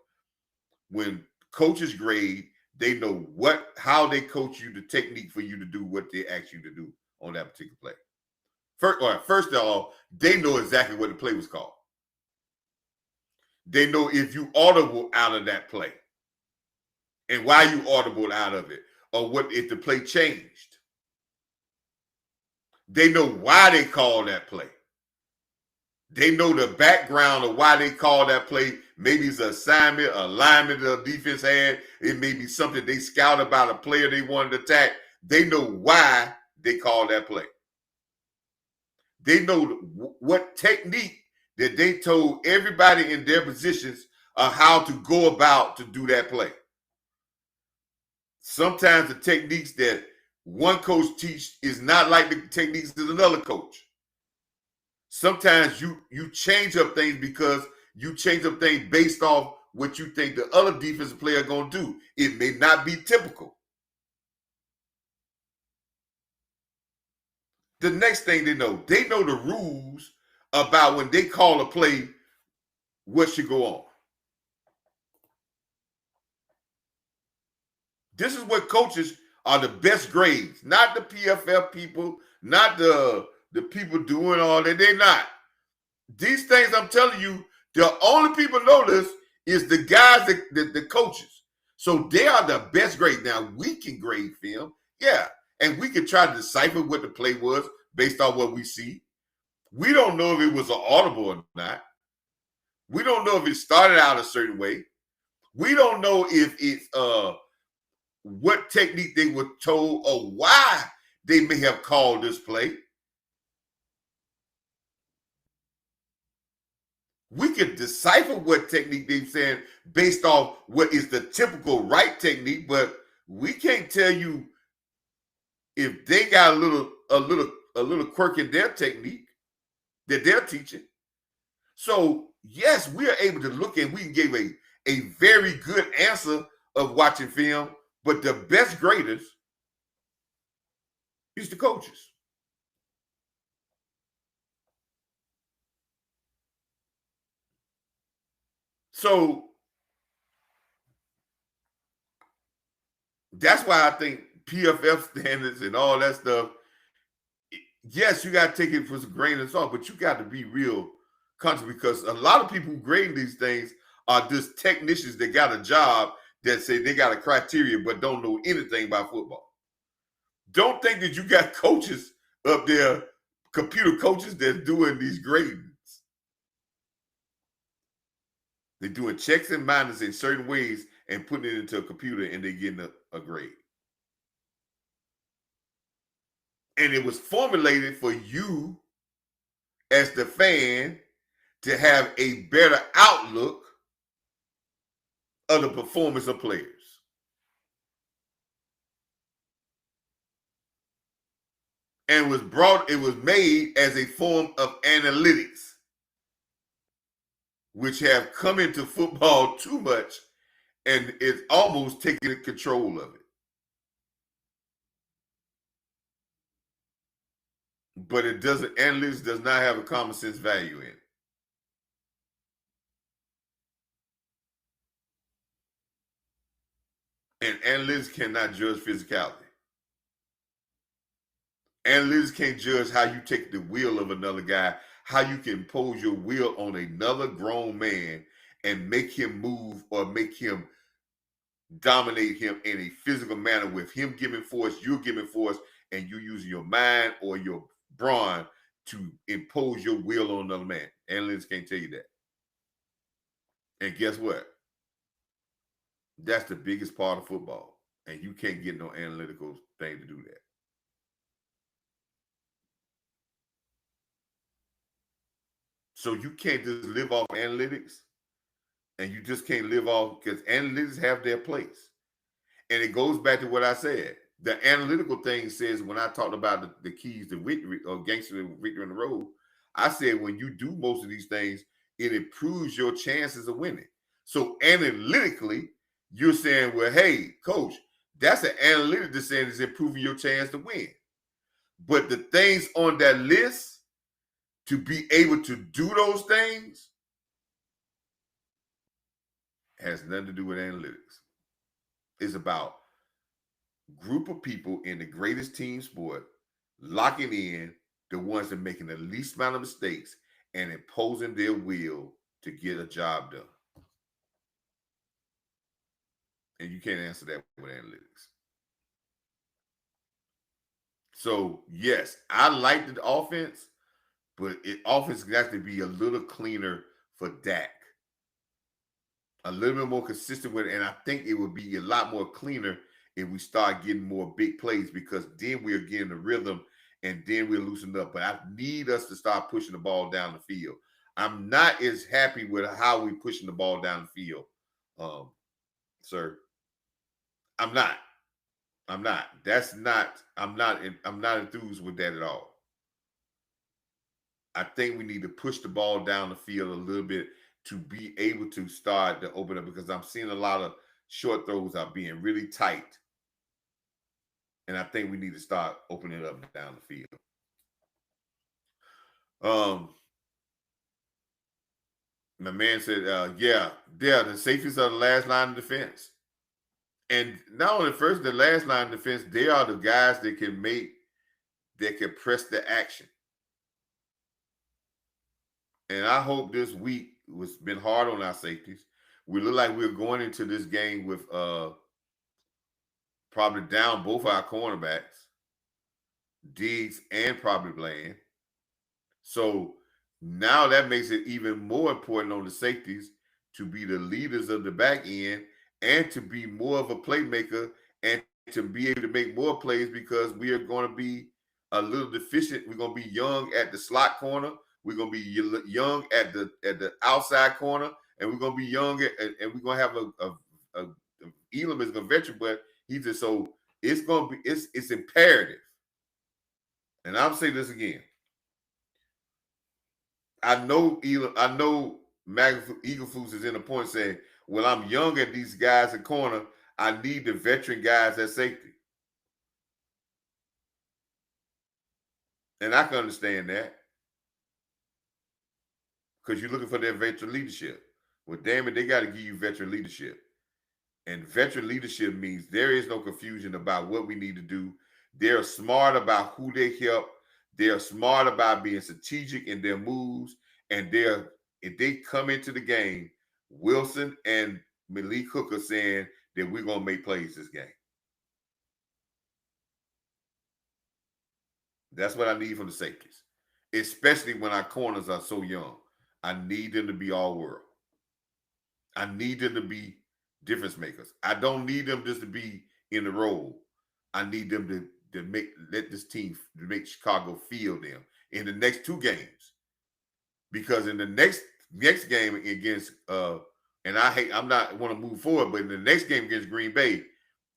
When coaches grade, they know how they coach you, the technique for you to do what they ask you to do on that particular play. First of all, they know exactly what the play was called. They know if you audible out of that play and why you audible out of it, or what if the play changed. They know why they call that play. They know the background of why they call that play. Maybe it's an assignment, alignment the defense had. It may be something they scout about a player they wanted to attack. They know why they call that play. They know what technique that they told everybody in their positions how to go about to do that play. Sometimes the techniques that one coach teach is not like the techniques of another coach. Sometimes you change up things because you change up things based off what you think the other defensive player going to do. It may not be typical. The next thing they know the rules about when they call a play, what should go on. This is what coaches are the best grades, not the PFF people, not the people doing all that. They're not. These things I'm telling you, the only people know this is the guys, the coaches. So they are the best grade. Now, we can grade film, yeah, and we can try to decipher what the play was based on what we see. We don't know if it was an audible or not. We don't know if it started out a certain way. We don't know if it's what technique they were told or why they may have called this play. We can decipher what technique they're saying based off what is the typical right technique, but we can't tell you if they got a little quirk in their technique that they're teaching. So yes, we are able to look and we can give a very good answer of watching film, but the best graders is the coaches. So that's why I think PFF standards and all that stuff, yes, you got to take it with a grain of salt, but you got to be real conscious because a lot of people who grade these things are just technicians that got a job that say they got a criteria but don't know anything about football. Don't think that you got coaches up there, computer coaches that's doing these gradings. They're doing checks and balances in certain ways and putting it into a computer and they're getting a grade. And it was formulated for you as the fan to have a better outlook of the performance of players. And it was made as a form of analytics, which have come into football too much and it's almost taking control of it. But analytics does not have a common sense value in it. And analytics cannot judge physicality. Analytics can't judge how you take the will of another guy, how you can impose your will on another grown man and make him move or make him dominate him in a physical manner with him giving force, you're giving force, and you using your mind or your brawn to impose your will on another man. Analytics can't tell you that. And guess what? That's the biggest part of football. And you can't get no analytical thing to do that. So you can't just live off analytics and you just can't live off because analytics have their place. And it goes back to what I said. The analytical thing says when I talked about the keys to victory or gangster victory on the road, I said when you do most of these things, it improves your chances of winning. So analytically, you're saying, well, hey, coach, that's an analytic that's saying it's improving your chance to win. But the things on that list to be able to do those things has nothing to do with analytics. It's about group of people in the greatest team sport locking in the ones that are making the least amount of mistakes and imposing their will to get a job done. And you can't answer that with analytics. So, yes, I like the offense, but offense has to be a little cleaner for Dak. A little bit more consistent with it. And I think it would be a lot more cleaner if we start getting more big plays because then we're getting the rhythm and then we're loosened up. But I need us to start pushing the ball down the field. I'm not as happy with how we're pushing the ball down the field, sir. I'm not. I'm not. I'm not enthused with that at all. I think we need to push the ball down the field a little bit to be able to start to open up because I'm seeing a lot of short throws are being really tight. And I think we need to start opening it up down the field. My man said, yeah, the safeties are the last line of defense. And not only the last line of defense, they are the guys that can press the action. And I hope this week was been hard on our safeties. We look like we're going into this game with probably down both our cornerbacks, Diggs and probably Bland. So now that makes it even more important on the safeties to be the leaders of the back end and to be more of a playmaker and to be able to make more plays because we are going to be a little deficient. We're going to be young at the slot corner. We're gonna be young at the outside corner, and we're gonna be young and we're gonna have a Elam is a veteran, but he's just so it's gonna be it's imperative. And I'll say this again. I know Eagle Foods is in the point saying, well, I'm young at these guys at corner. I need the veteran guys at safety. And I can understand that. Because you're looking for their veteran leadership. Well, damn it, they got to give you veteran leadership. And veteran leadership means there is no confusion about what we need to do. They're smart about who they help. They're smart about being strategic in their moves. And if they come into the game, Wilson and Malik Hooker saying that we're going to make plays this game. That's what I need from the safeties, especially when our corners are so young. I need them to be all world. I need them to be difference makers. I don't need them just to be in the role. I need them to let this team to make Chicago feel them in the next two games. Because in the next game against and I'm not want to move forward, but in the next game against Green Bay,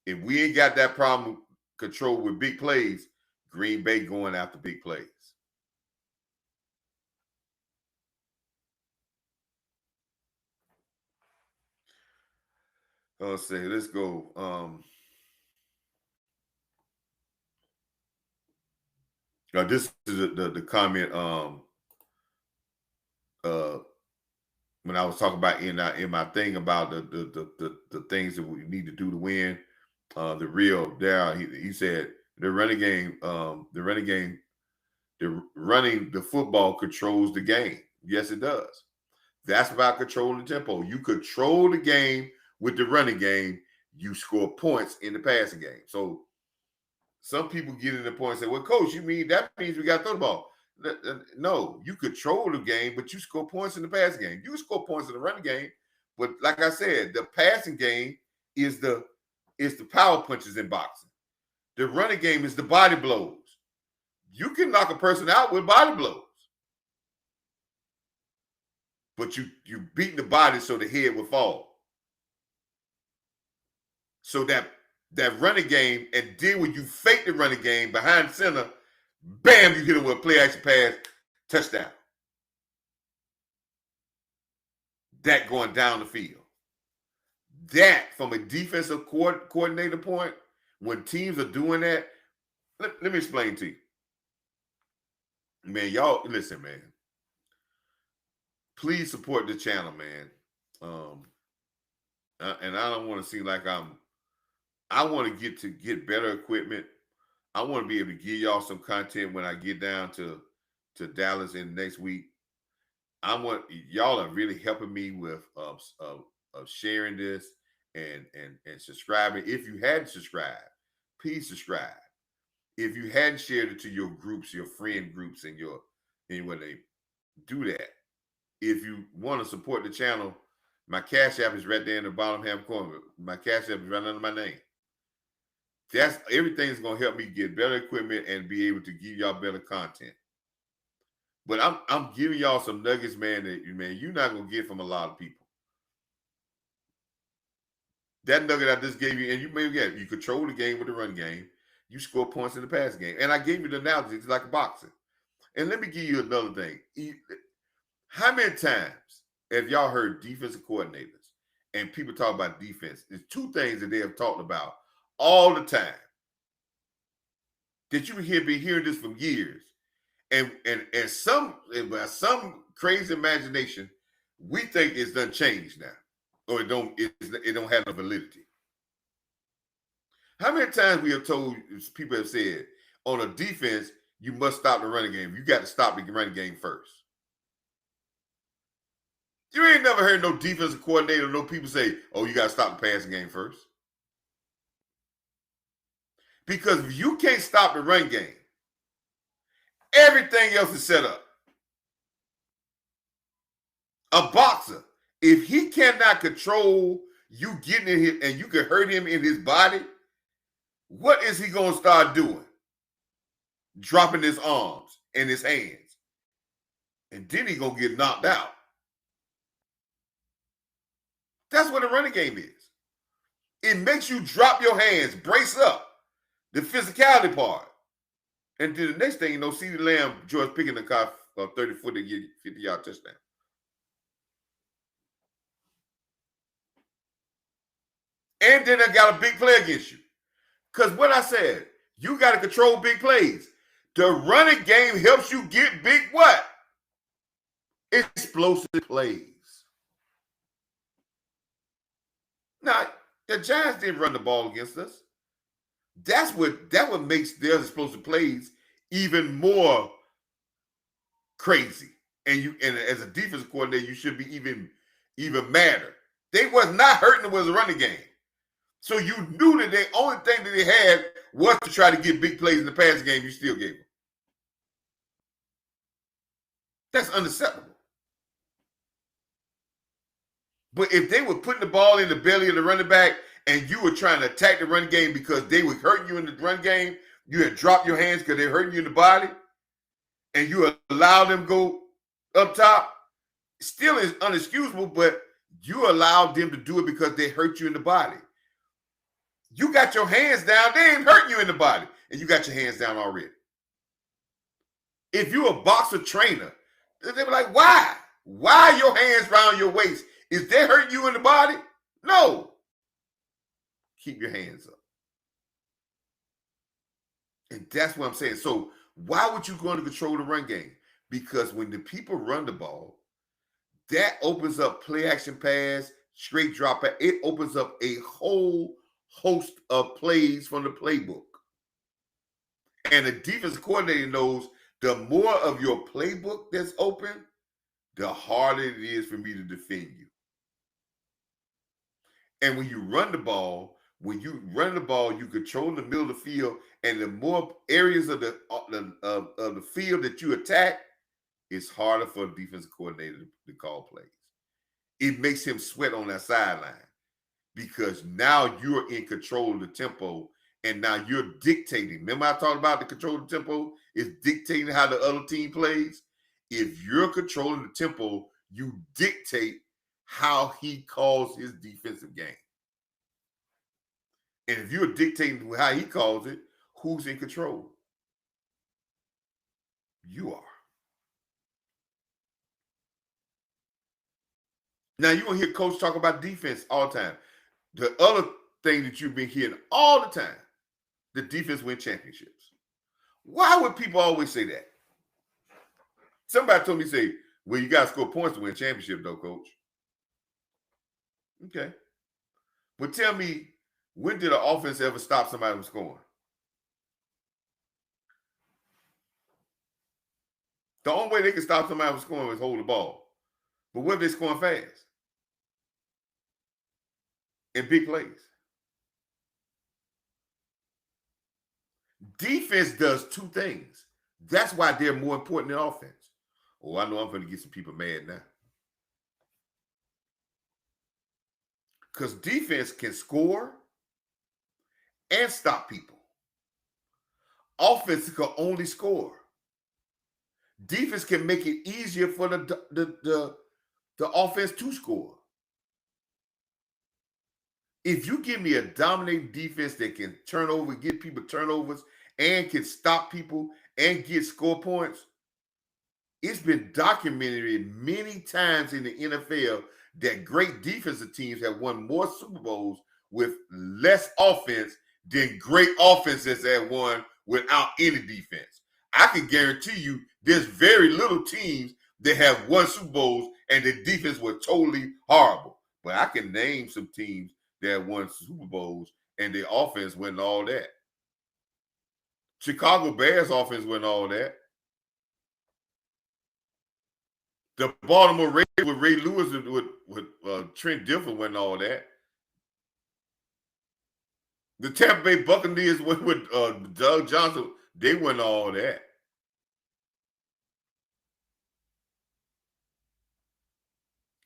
if we ain't got that problem controlled with big plays, Green Bay going after big plays. Let's say, let's go. This is the comment. When I was talking about in my thing about the things that we need to do to win, the real there. He said the running game, running the football controls the game. Yes, it does. That's about controlling the tempo. You control the game with the running game. You score points in the passing game. So some people get in the point and say, well, coach, you mean that means we got to throw the ball. No, you control the game, but you score points in the passing game. You score points in the running game, but like I said, the passing game is the power punches in boxing. The running game is the body blows. You can knock a person out with body blows, but you beat the body so the head will fall. So that running game, and then when you fake the running game behind center, bam, you hit him with a play action pass, touchdown. That going down the field. That, from a defensive coordinator point, when teams are doing that, let me explain to you. Man, y'all, listen, man. Please support the channel, man. And I don't want to seem like I want to get better equipment. I want to be able to give y'all some content when I get down to Dallas in next week. Y'all are really helping me with sharing this and subscribing. If you hadn't subscribed, please subscribe. If you hadn't shared it to your groups, your friend groups, and when they do that. If you want to support the channel, my Cash App is right there in the bottom half corner. My Cash App is right under my name. That's everything's gonna help me get better equipment and be able to give y'all better content. But I'm giving y'all some nuggets, man, that you're not gonna get from a lot of people. That nugget I just gave you, and you may get, you control the game with the run game, you score points in the pass game. And I gave you the analogy, it's like boxing. And let me give you another thing. How many times have y'all heard defensive coordinators and people talk about defense? There's two things that they have talked about all the time that you be hearing this from years. And some crazy imagination, we think it's done changed now, or it don't have no validity. How many times we have told people have said on a defense you must stop the running game. You got to stop the running game first. You ain't never heard no defensive coordinator, no people say, "Oh, you got to stop the passing game first." Because if you can't stop the run game, everything else is set up. A boxer, if he cannot control you getting in him and you can hurt him in his body, what is he going to start doing? Dropping his arms and his hands. and then he's going to get knocked out. That's what a running game is. It makes you drop your hands, brace up, the physicality part. And then the next thing you know, CeeDee Lamb, George picking the car 30-foot to get 50-yard touchdown. And then I got a big play against you. Because what I said, you got to control big plays. The running game helps you get big what? Explosive plays. Now, the Giants didn't run the ball against us. That what makes their explosive plays even more crazy. And as a defensive coordinator, you should be even madder. They was not hurting them with a running game. So you knew that the only thing that they had was to try to get big plays in the passing game. You still gave them. That's unacceptable. But if they were putting the ball in the belly of the running back and you were trying to attack the run game because they were hurting you in the run game, you had dropped your hands because they're hurting you in the body, and you allow them go up top, still is unexcusable, but you allowed them to do it because they hurt you in the body. You got your hands down, they ain't hurting you in the body, and you got your hands down already. If you're a boxer trainer, they be like, why? Why your hands around your waist? Is they hurting you in the body? No. Keep your hands up. And that's what I'm saying. So why would you go to control the run game? Because when the people run the ball, that opens up play action pass, straight drop. It opens up a whole host of plays from the playbook. And the defense coordinator knows the more of your playbook that's open, the harder it is for me to defend you. And when you run the ball, you control the middle of the field, and the more areas of the field that you attack, it's harder for a defensive coordinator to call plays. It makes him sweat on that sideline because now you're in control of the tempo, and now you're dictating. Remember I talked about the control of the tempo is dictating how the other team plays? If you're controlling the tempo, you dictate how he calls his defensive game. And if you're dictating how he calls it, who's in control? You are. Now, you're going to hear Coach talk about defense all the time. The other thing that you've been hearing all the time, the defense win championships. Why would people always say that? Somebody told me, say, well, you got to score points to win a championship, though, Coach. Okay. But tell me, when did an offense ever stop somebody from scoring? The only way they can stop somebody from scoring is hold the ball. But what if they're scoring fast? In big plays. Defense does two things. That's why they're more important than offense. Oh, I know I'm going to get some people mad now. Because defense can score and stop people. Offense can only score. Defense can make it easier for the offense to score. If you give me a dominating defense that can turn over, get people turnovers, and can stop people and get score points, it's been documented many times in the NFL that great defensive teams have won more Super Bowls with less offense than great offenses that won without any defense. I can guarantee you there's very little teams that have won Super Bowls and the defense was totally horrible. But I can name some teams that won Super Bowls and the offense wasn't all that. Chicago Bears offense wasn't all that. The Baltimore Ravens with Ray Lewis and with Trent Dilfer wasn't all that. The Tampa Bay Buccaneers with Doug Johnson, they wasn't all that.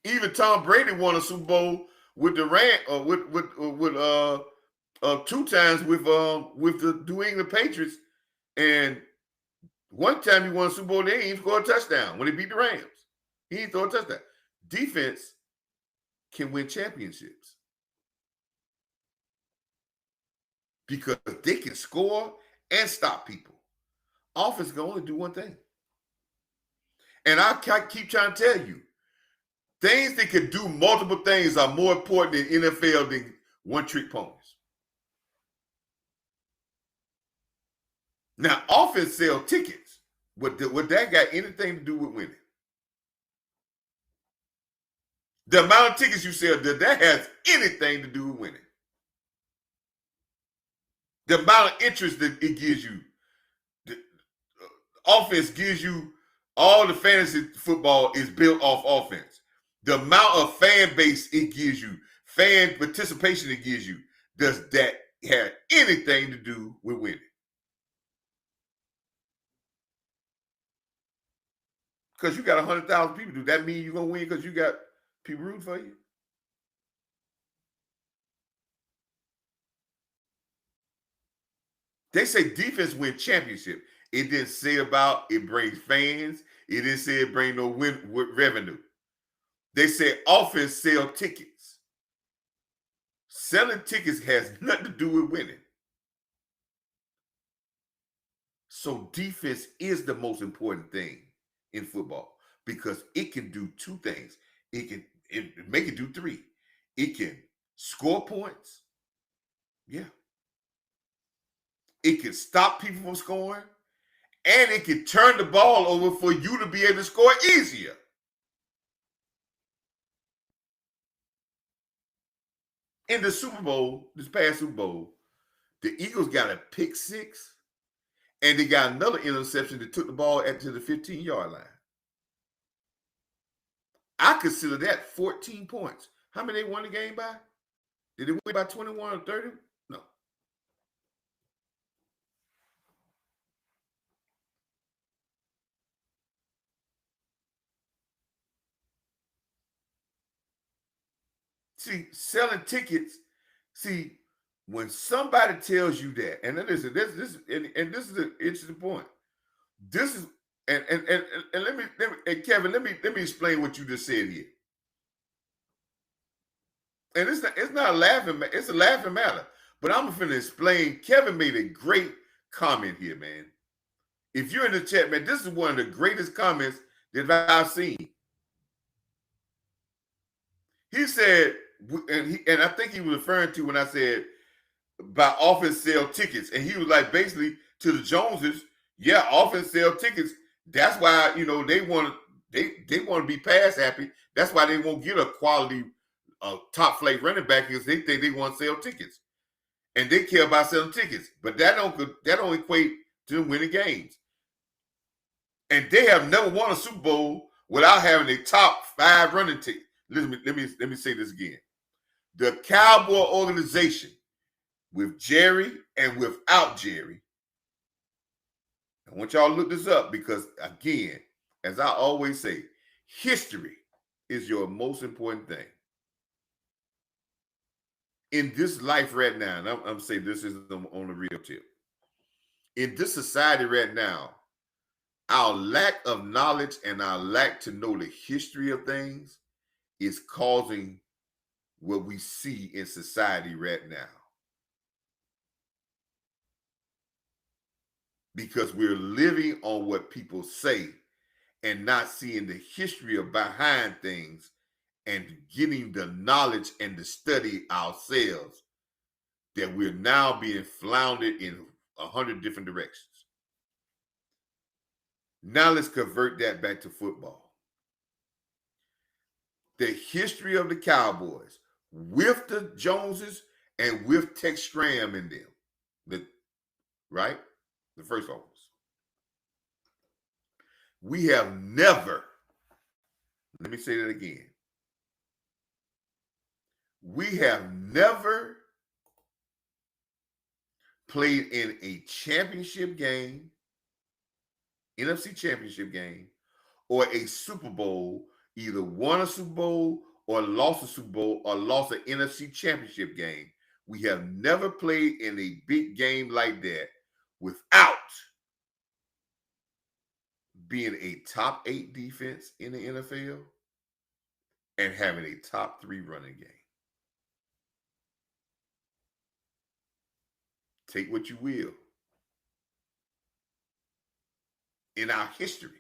Even Tom Brady won a Super Bowl with Durant, with 2 times with the New England Patriots, and One time he won a Super Bowl, they ain't even score a touchdown when they beat the Rams. He ain't throw a touchdown. Defense can win championships because they can score and stop people. Offense can only do one thing. And I keep trying to tell you, things that can do multiple things are more important in NFL than one-trick ponies. Now, offense sell tickets. Would that got anything to do with winning? The amount of tickets you sell, that has anything to do with winning. The amount of interest that it gives you. The offense gives you, all the fantasy football is built off offense. The amount of fan base it gives you, fan participation it gives you, does that have anything to do with winning? Because you got 100,000 people, do that mean you're going to win because you got people rooting for you? They say defense win championship. It didn't say about it brings fans. It didn't say it bring no revenue. They said offense sell tickets. Selling tickets has nothing to do with winning. So defense is the most important thing in football because it can do two things. It make it do three. It can score points. Yeah. It can stop people from scoring. And it can turn the ball over for you to be able to score easier. In the Super Bowl, this past Super Bowl, the Eagles got a pick six, and they got another interception that took the ball to the 15-yard line. I consider that 14 points. How many they won the game by? Did they win by 21 or 30? No. See, selling tickets, when somebody tells you that, and listen, this is an interesting point. This is and let me and Kevin, let me explain what you just said here. And it's not a laughing, it's a laughing matter. But I'm finna explain. Kevin made a great comment here, man. If you're in the chat, man, this is one of the greatest comments that I've seen. He said, and I think he was referring to when I said by offense sell tickets, and he was like basically to the Joneses, yeah, offense sell tickets. That's why they want to be pass happy. That's why they won't get a quality top flight running back because they think they want to sell tickets, and they care about selling tickets. But that don't equate to them winning games. And they have never won a Super Bowl without having a top 5 running ticket. Let me say this again. The Cowboy organization, with Jerry and without Jerry, I want y'all to look this up because, again, as I always say, history is your most important thing. In this life right now, and I'm saying this is on the real tip. In this society right now, our lack of knowledge and our lack to know the history of things is causing what we see in society right now. Because we're living on what people say and not seeing the history of behind things and getting the knowledge and the study ourselves, that we're now being floundered in 100 different directions. Now let's convert that back to football. The history of the Cowboys with the Joneses and with Tex Stram in them, right? The first owners. We have never, let me say that again. We have never played in a championship game, NFC championship game, or a Super Bowl, either won a Super Bowl or lost a Super Bowl or lost an NFC championship game. We have never played in a big game like that without being a top 8 defense in the NFL and having a top 3 running game. Take what you will. In our history.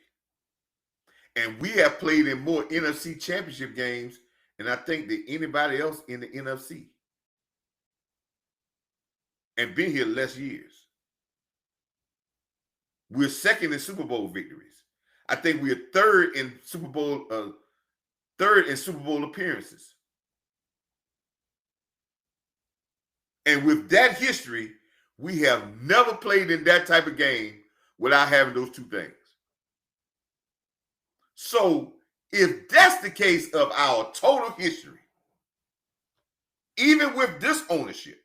And we have played in more NFC championship games than I think that anybody else in the NFC. And been here less years. We're second in Super Bowl victories. I think we're third in Super Bowl appearances. And with that history, we have never played in that type of game without having those two things. So if that's the case of our total history, even with this ownership,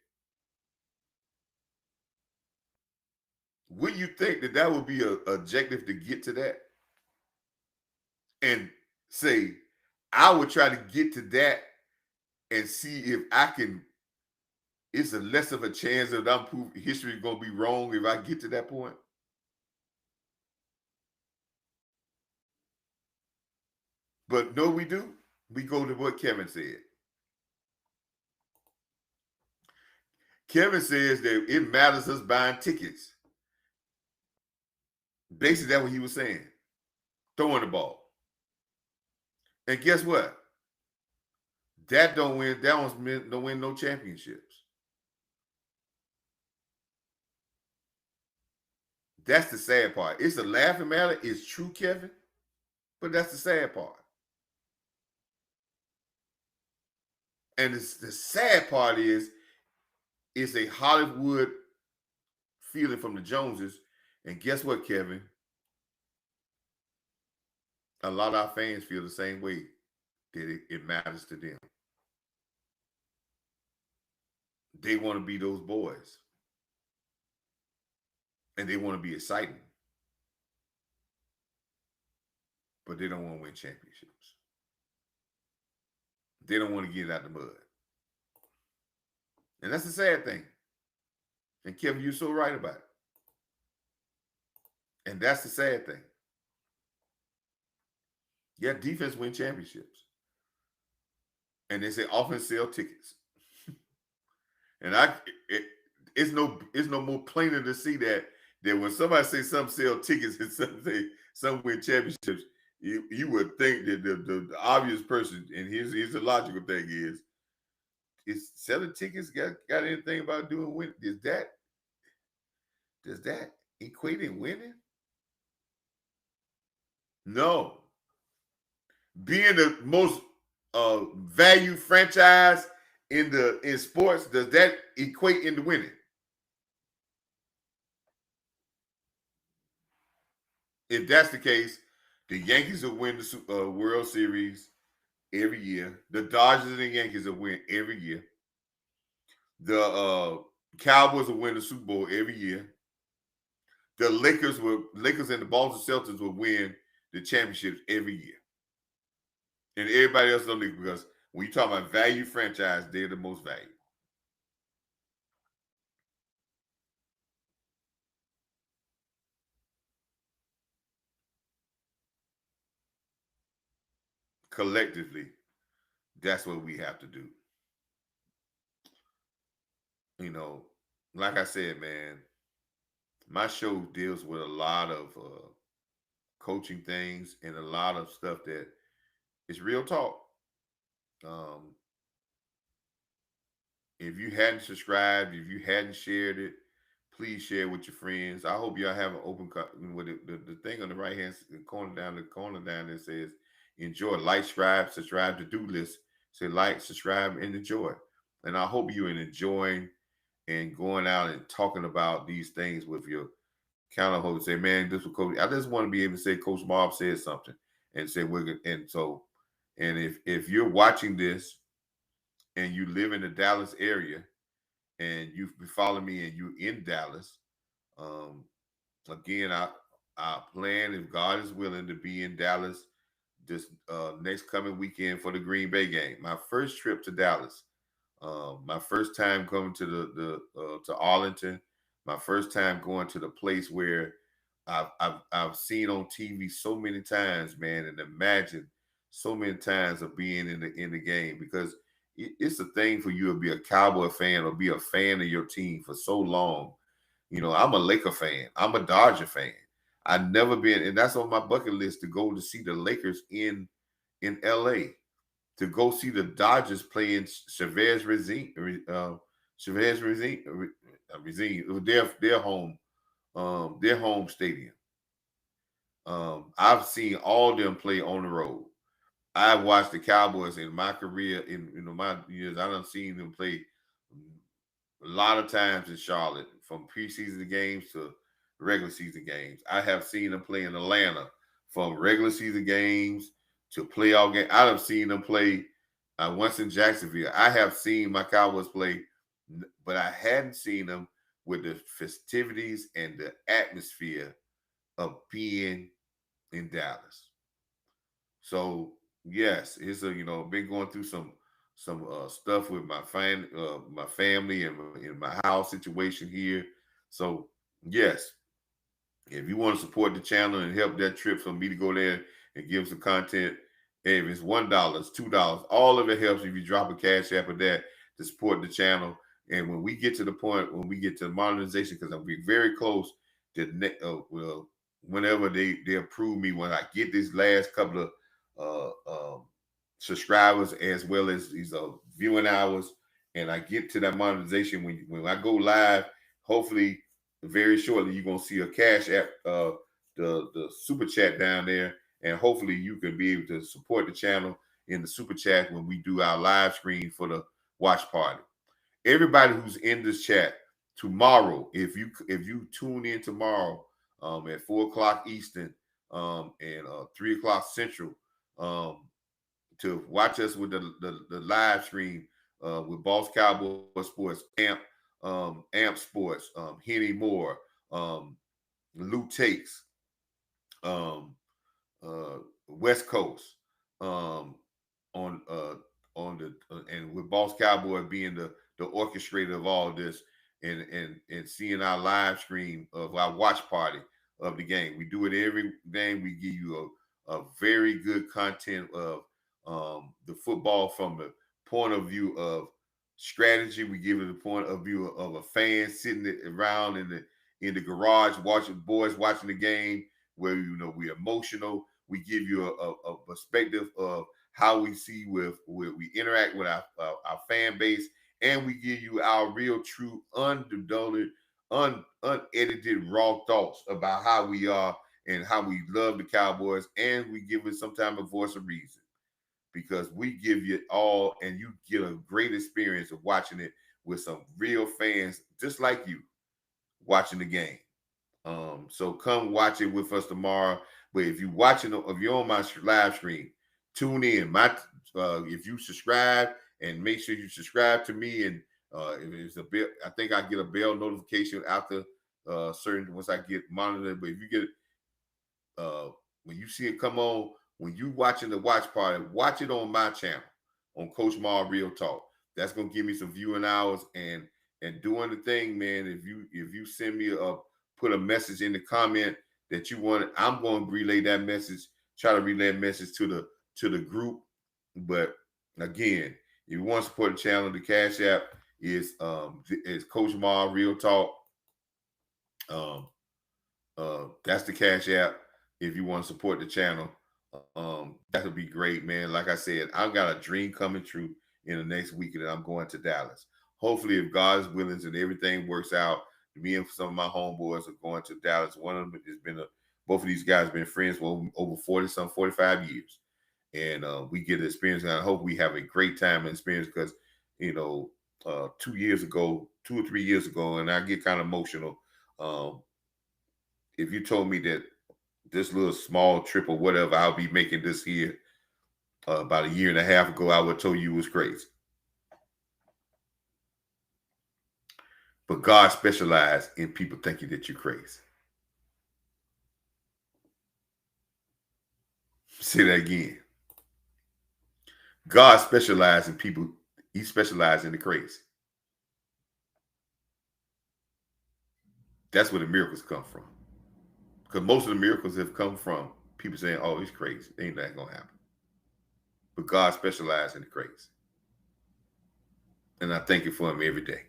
would you think that that would be an objective to get to that? And say, I would try to get to that and see if I can, it's a less of a chance that history is going to be wrong if I get to that point. But no, we do. We go to what Kevin said. Kevin says that it matters us buying tickets. Basically, that's what he was saying. Throwing the ball. And guess what? That don't win. That don't win no championships. That's the sad part. It's a laughing matter. It's true, Kevin. But that's the sad part. And the sad part is, it's a Hollywood feeling from the Joneses. And guess what, Kevin? A lot of our fans feel the same way, that it matters to them. They want to be those boys. And they want to be exciting. But they don't want to win championships. They don't want to get out the mud. And that's the sad thing. And Kevin, you're so right about it. And that's the sad thing. Yeah, defense win championships. And they say offense sell tickets. And it's no more plainer to see that when somebody say some sell tickets and some say some win championships, you would think that the obvious person, and here's the logical thing is selling tickets got anything about doing win? Does that equate in winning? No. Being the most valued franchise in sports, does that equate into winning? If that's the case, the Yankees will win the World Series every year. The Dodgers and the Yankees will win every year. The Cowboys will win the Super Bowl every year. The Lakers and the Boston Celtics will win the championships every year. And everybody else in the league, because when you talk about value franchise, they're the most valued. Collectively, that's what we have to do. You know, like I said, man, my show deals with a lot of coaching things and a lot of stuff that is real talk. If you hadn't subscribed, if you hadn't shared it, please share with your friends. I hope y'all have an open with the thing on the right hand corner down there says enjoy, like, subscribe to do list. Say like, subscribe, and enjoy. And I hope you're enjoying and going out and talking about these things with your counter holder. Say, man, this was Coach. I just want to be able to say Coach Marv said something, and say and if you're watching this and you live in the Dallas area and you've been following me and you're in Dallas, again, I plan, if God is willing, to be in Dallas this next coming weekend for the Green Bay game. My first trip to Dallas. My first time coming to to Arlington. My first time going to the place where I've seen on TV so many times, man, and imagine so many times of being in the game because it's a thing for you to be a Cowboy fan or be a fan of your team for so long. I'm a Laker fan. I'm a Dodger fan. I've never been, and that's on my bucket list to go to see the Lakers in LA, to go see the Dodgers playing Chavez Rizine, Chavez Rizine, their home stadium. I've seen all them play on the road. I've watched the Cowboys in my career, in my years. I done seen them play a lot of times in Charlotte, from preseason games to regular season games. I have seen them play in Atlanta, from regular season games to playoff games. I have seen them play once in Jacksonville. I have seen my Cowboys play, but I hadn't seen them with the festivities and the atmosphere of being in Dallas. So yes, it's been going through some stuff with my family and in my house situation here. So yes, if you want to support the channel and help that trip for me to go there and give some content, if it's $1, it's $2, all of it helps if you drop a cash app of that to support the channel. And when we get to the point, when we get to monetization, because I'll be very close to whenever they approve me, when I get this last couple of subscribers as well as these viewing hours, and I get to that monetization, when I go live, hopefully very shortly you're gonna see a cash app, the super chat down there, and hopefully you can be able to support the channel in the super chat when we do our live stream for the watch party. Everybody who's in this chat tomorrow, if you tune in tomorrow at 4 o'clock Eastern and 3 o'clock Central, to watch us with the live stream with Boss Cowboy Sports, Amp Sports, Henny Moore, Lou Takes, um, West Coast, on the and with Boss Cowboy being the orchestrator of all this, and seeing our live stream of our watch party of the game. We do it every game. We give you a very good content of the football from the point of view of strategy. We give it the point of view of a fan sitting around in the garage watching the game, where we're emotional. We give you a perspective of how we see we interact with our fan base, and we give you our real, true, unedited, raw thoughts about how we are and how we love the Cowboys, and we give it sometimes a voice of reason, because we give you all, and you get a great experience of watching it with some real fans just like you watching the game. So come watch it with us tomorrow. But if you're on my live stream, tune in. If you subscribe, and make sure you subscribe to me, and if it's a bell, I think I get a bell notification after once I get monitored. But if you get when you see it come on, when you watching the watch party, watch it on my channel, on Coach Marv Real Talk. That's gonna give me some viewing hours and doing the thing, man. If you send me put a message in the comment that you want, I'm going to relay that message. Try to relay that message to the group. But again, if you want to support the channel, the cash app is Coach Marv Real Talk. That's the cash app. If you want to support the channel, that would be great, man. Like I said, I've got a dream coming true in the next week, and I'm going to Dallas. Hopefully, if God's willing and everything works out, me and some of my homeboys are going to Dallas. One of them has been both of these guys have been friends for over 45 years. And we get the experience, and I hope we have a great time and experience, because 2 or 3 years ago, and I get kind of emotional. If you told me that this little small trip or whatever I'll be making this year about a year and a half ago, I would have told you it was crazy. But God specializes in people thinking that you're crazy. Say that again. God specializes in people. He specializes in the crazy. That's where the miracles come from. Because most of the miracles have come from people saying, "Oh, he's crazy. Ain't that gonna happen?" But God specializes in the crazy, and I thank you for him every day.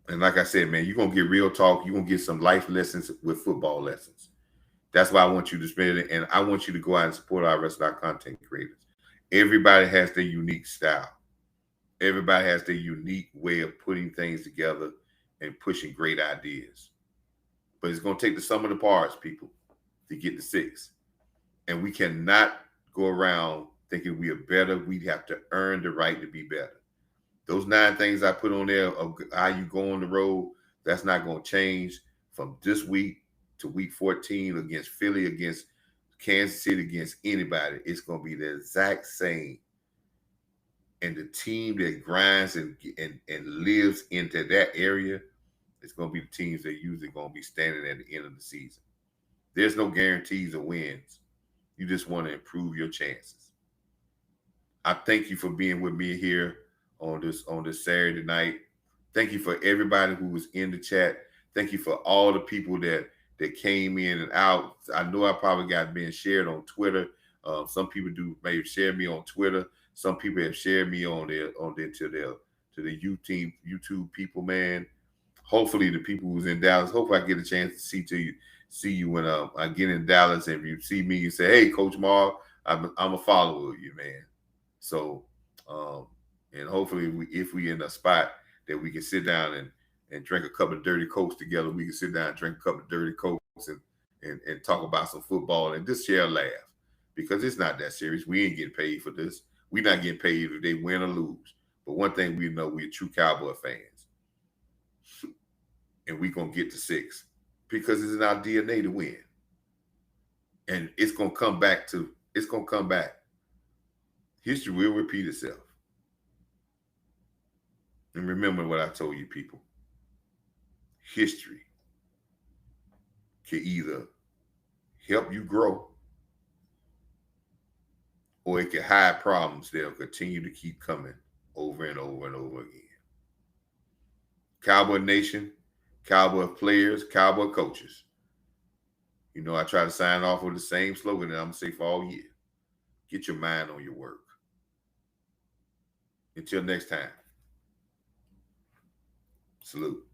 And like I said, man, you're gonna get real talk. You're gonna get some life lessons with football lessons. That's why I want you to spend it, and I want you to go out and support our rest of our content creators. Everybody has their unique style. Everybody has their unique way of putting things together and pushing great ideas. But it's going to take the sum of the parts, people, to get to 6. And we cannot go around thinking we are better. We have to earn the right to be better. Those 9 things I put on there of how you go on the road, that's not going to change from this week to week 14 against Philly, against Kansas City, against anybody. It's going to be the exact same. And the team that grinds and lives into that area, it's going to be the teams that usually going to be standing at the end of the season. There's no guarantees or wins. You just want to improve your chances. I thank you for being with me here on this Saturday night. Thank you for everybody who was in the chat. Thank you for all the people that came in and out. I know I probably got being shared on Twitter. Some people may have shared me on Twitter. Some people have shared me on the YouTube people, man. Hopefully the people who's in Dallas, hopefully I get a chance to see you when I get in Dallas, and if you see me, you say, "Hey, Coach Marv, I'm a follower of you, man." So, and hopefully if we in a spot that we can sit down and drink a cup of dirty Cokes together, we can sit down and drink a cup of dirty Cokes and talk about some football and just share a laugh, because it's not that serious. We ain't getting paid for this. We're not getting paid if they win or lose. But one thing we know, we're true Cowboy fans. And we're going to get to 6 because it's in our DNA to win. And it's going to come back. History will repeat itself. And remember what I told you, people. History can either help you grow, or it can hide problems that'll continue to keep coming over and over and over again. Cowboy Nation, Cowboy players, Cowboy coaches. You know, I try to sign off with the same slogan that I'm going to say for all year. Get your mind on your work. Until next time, salute.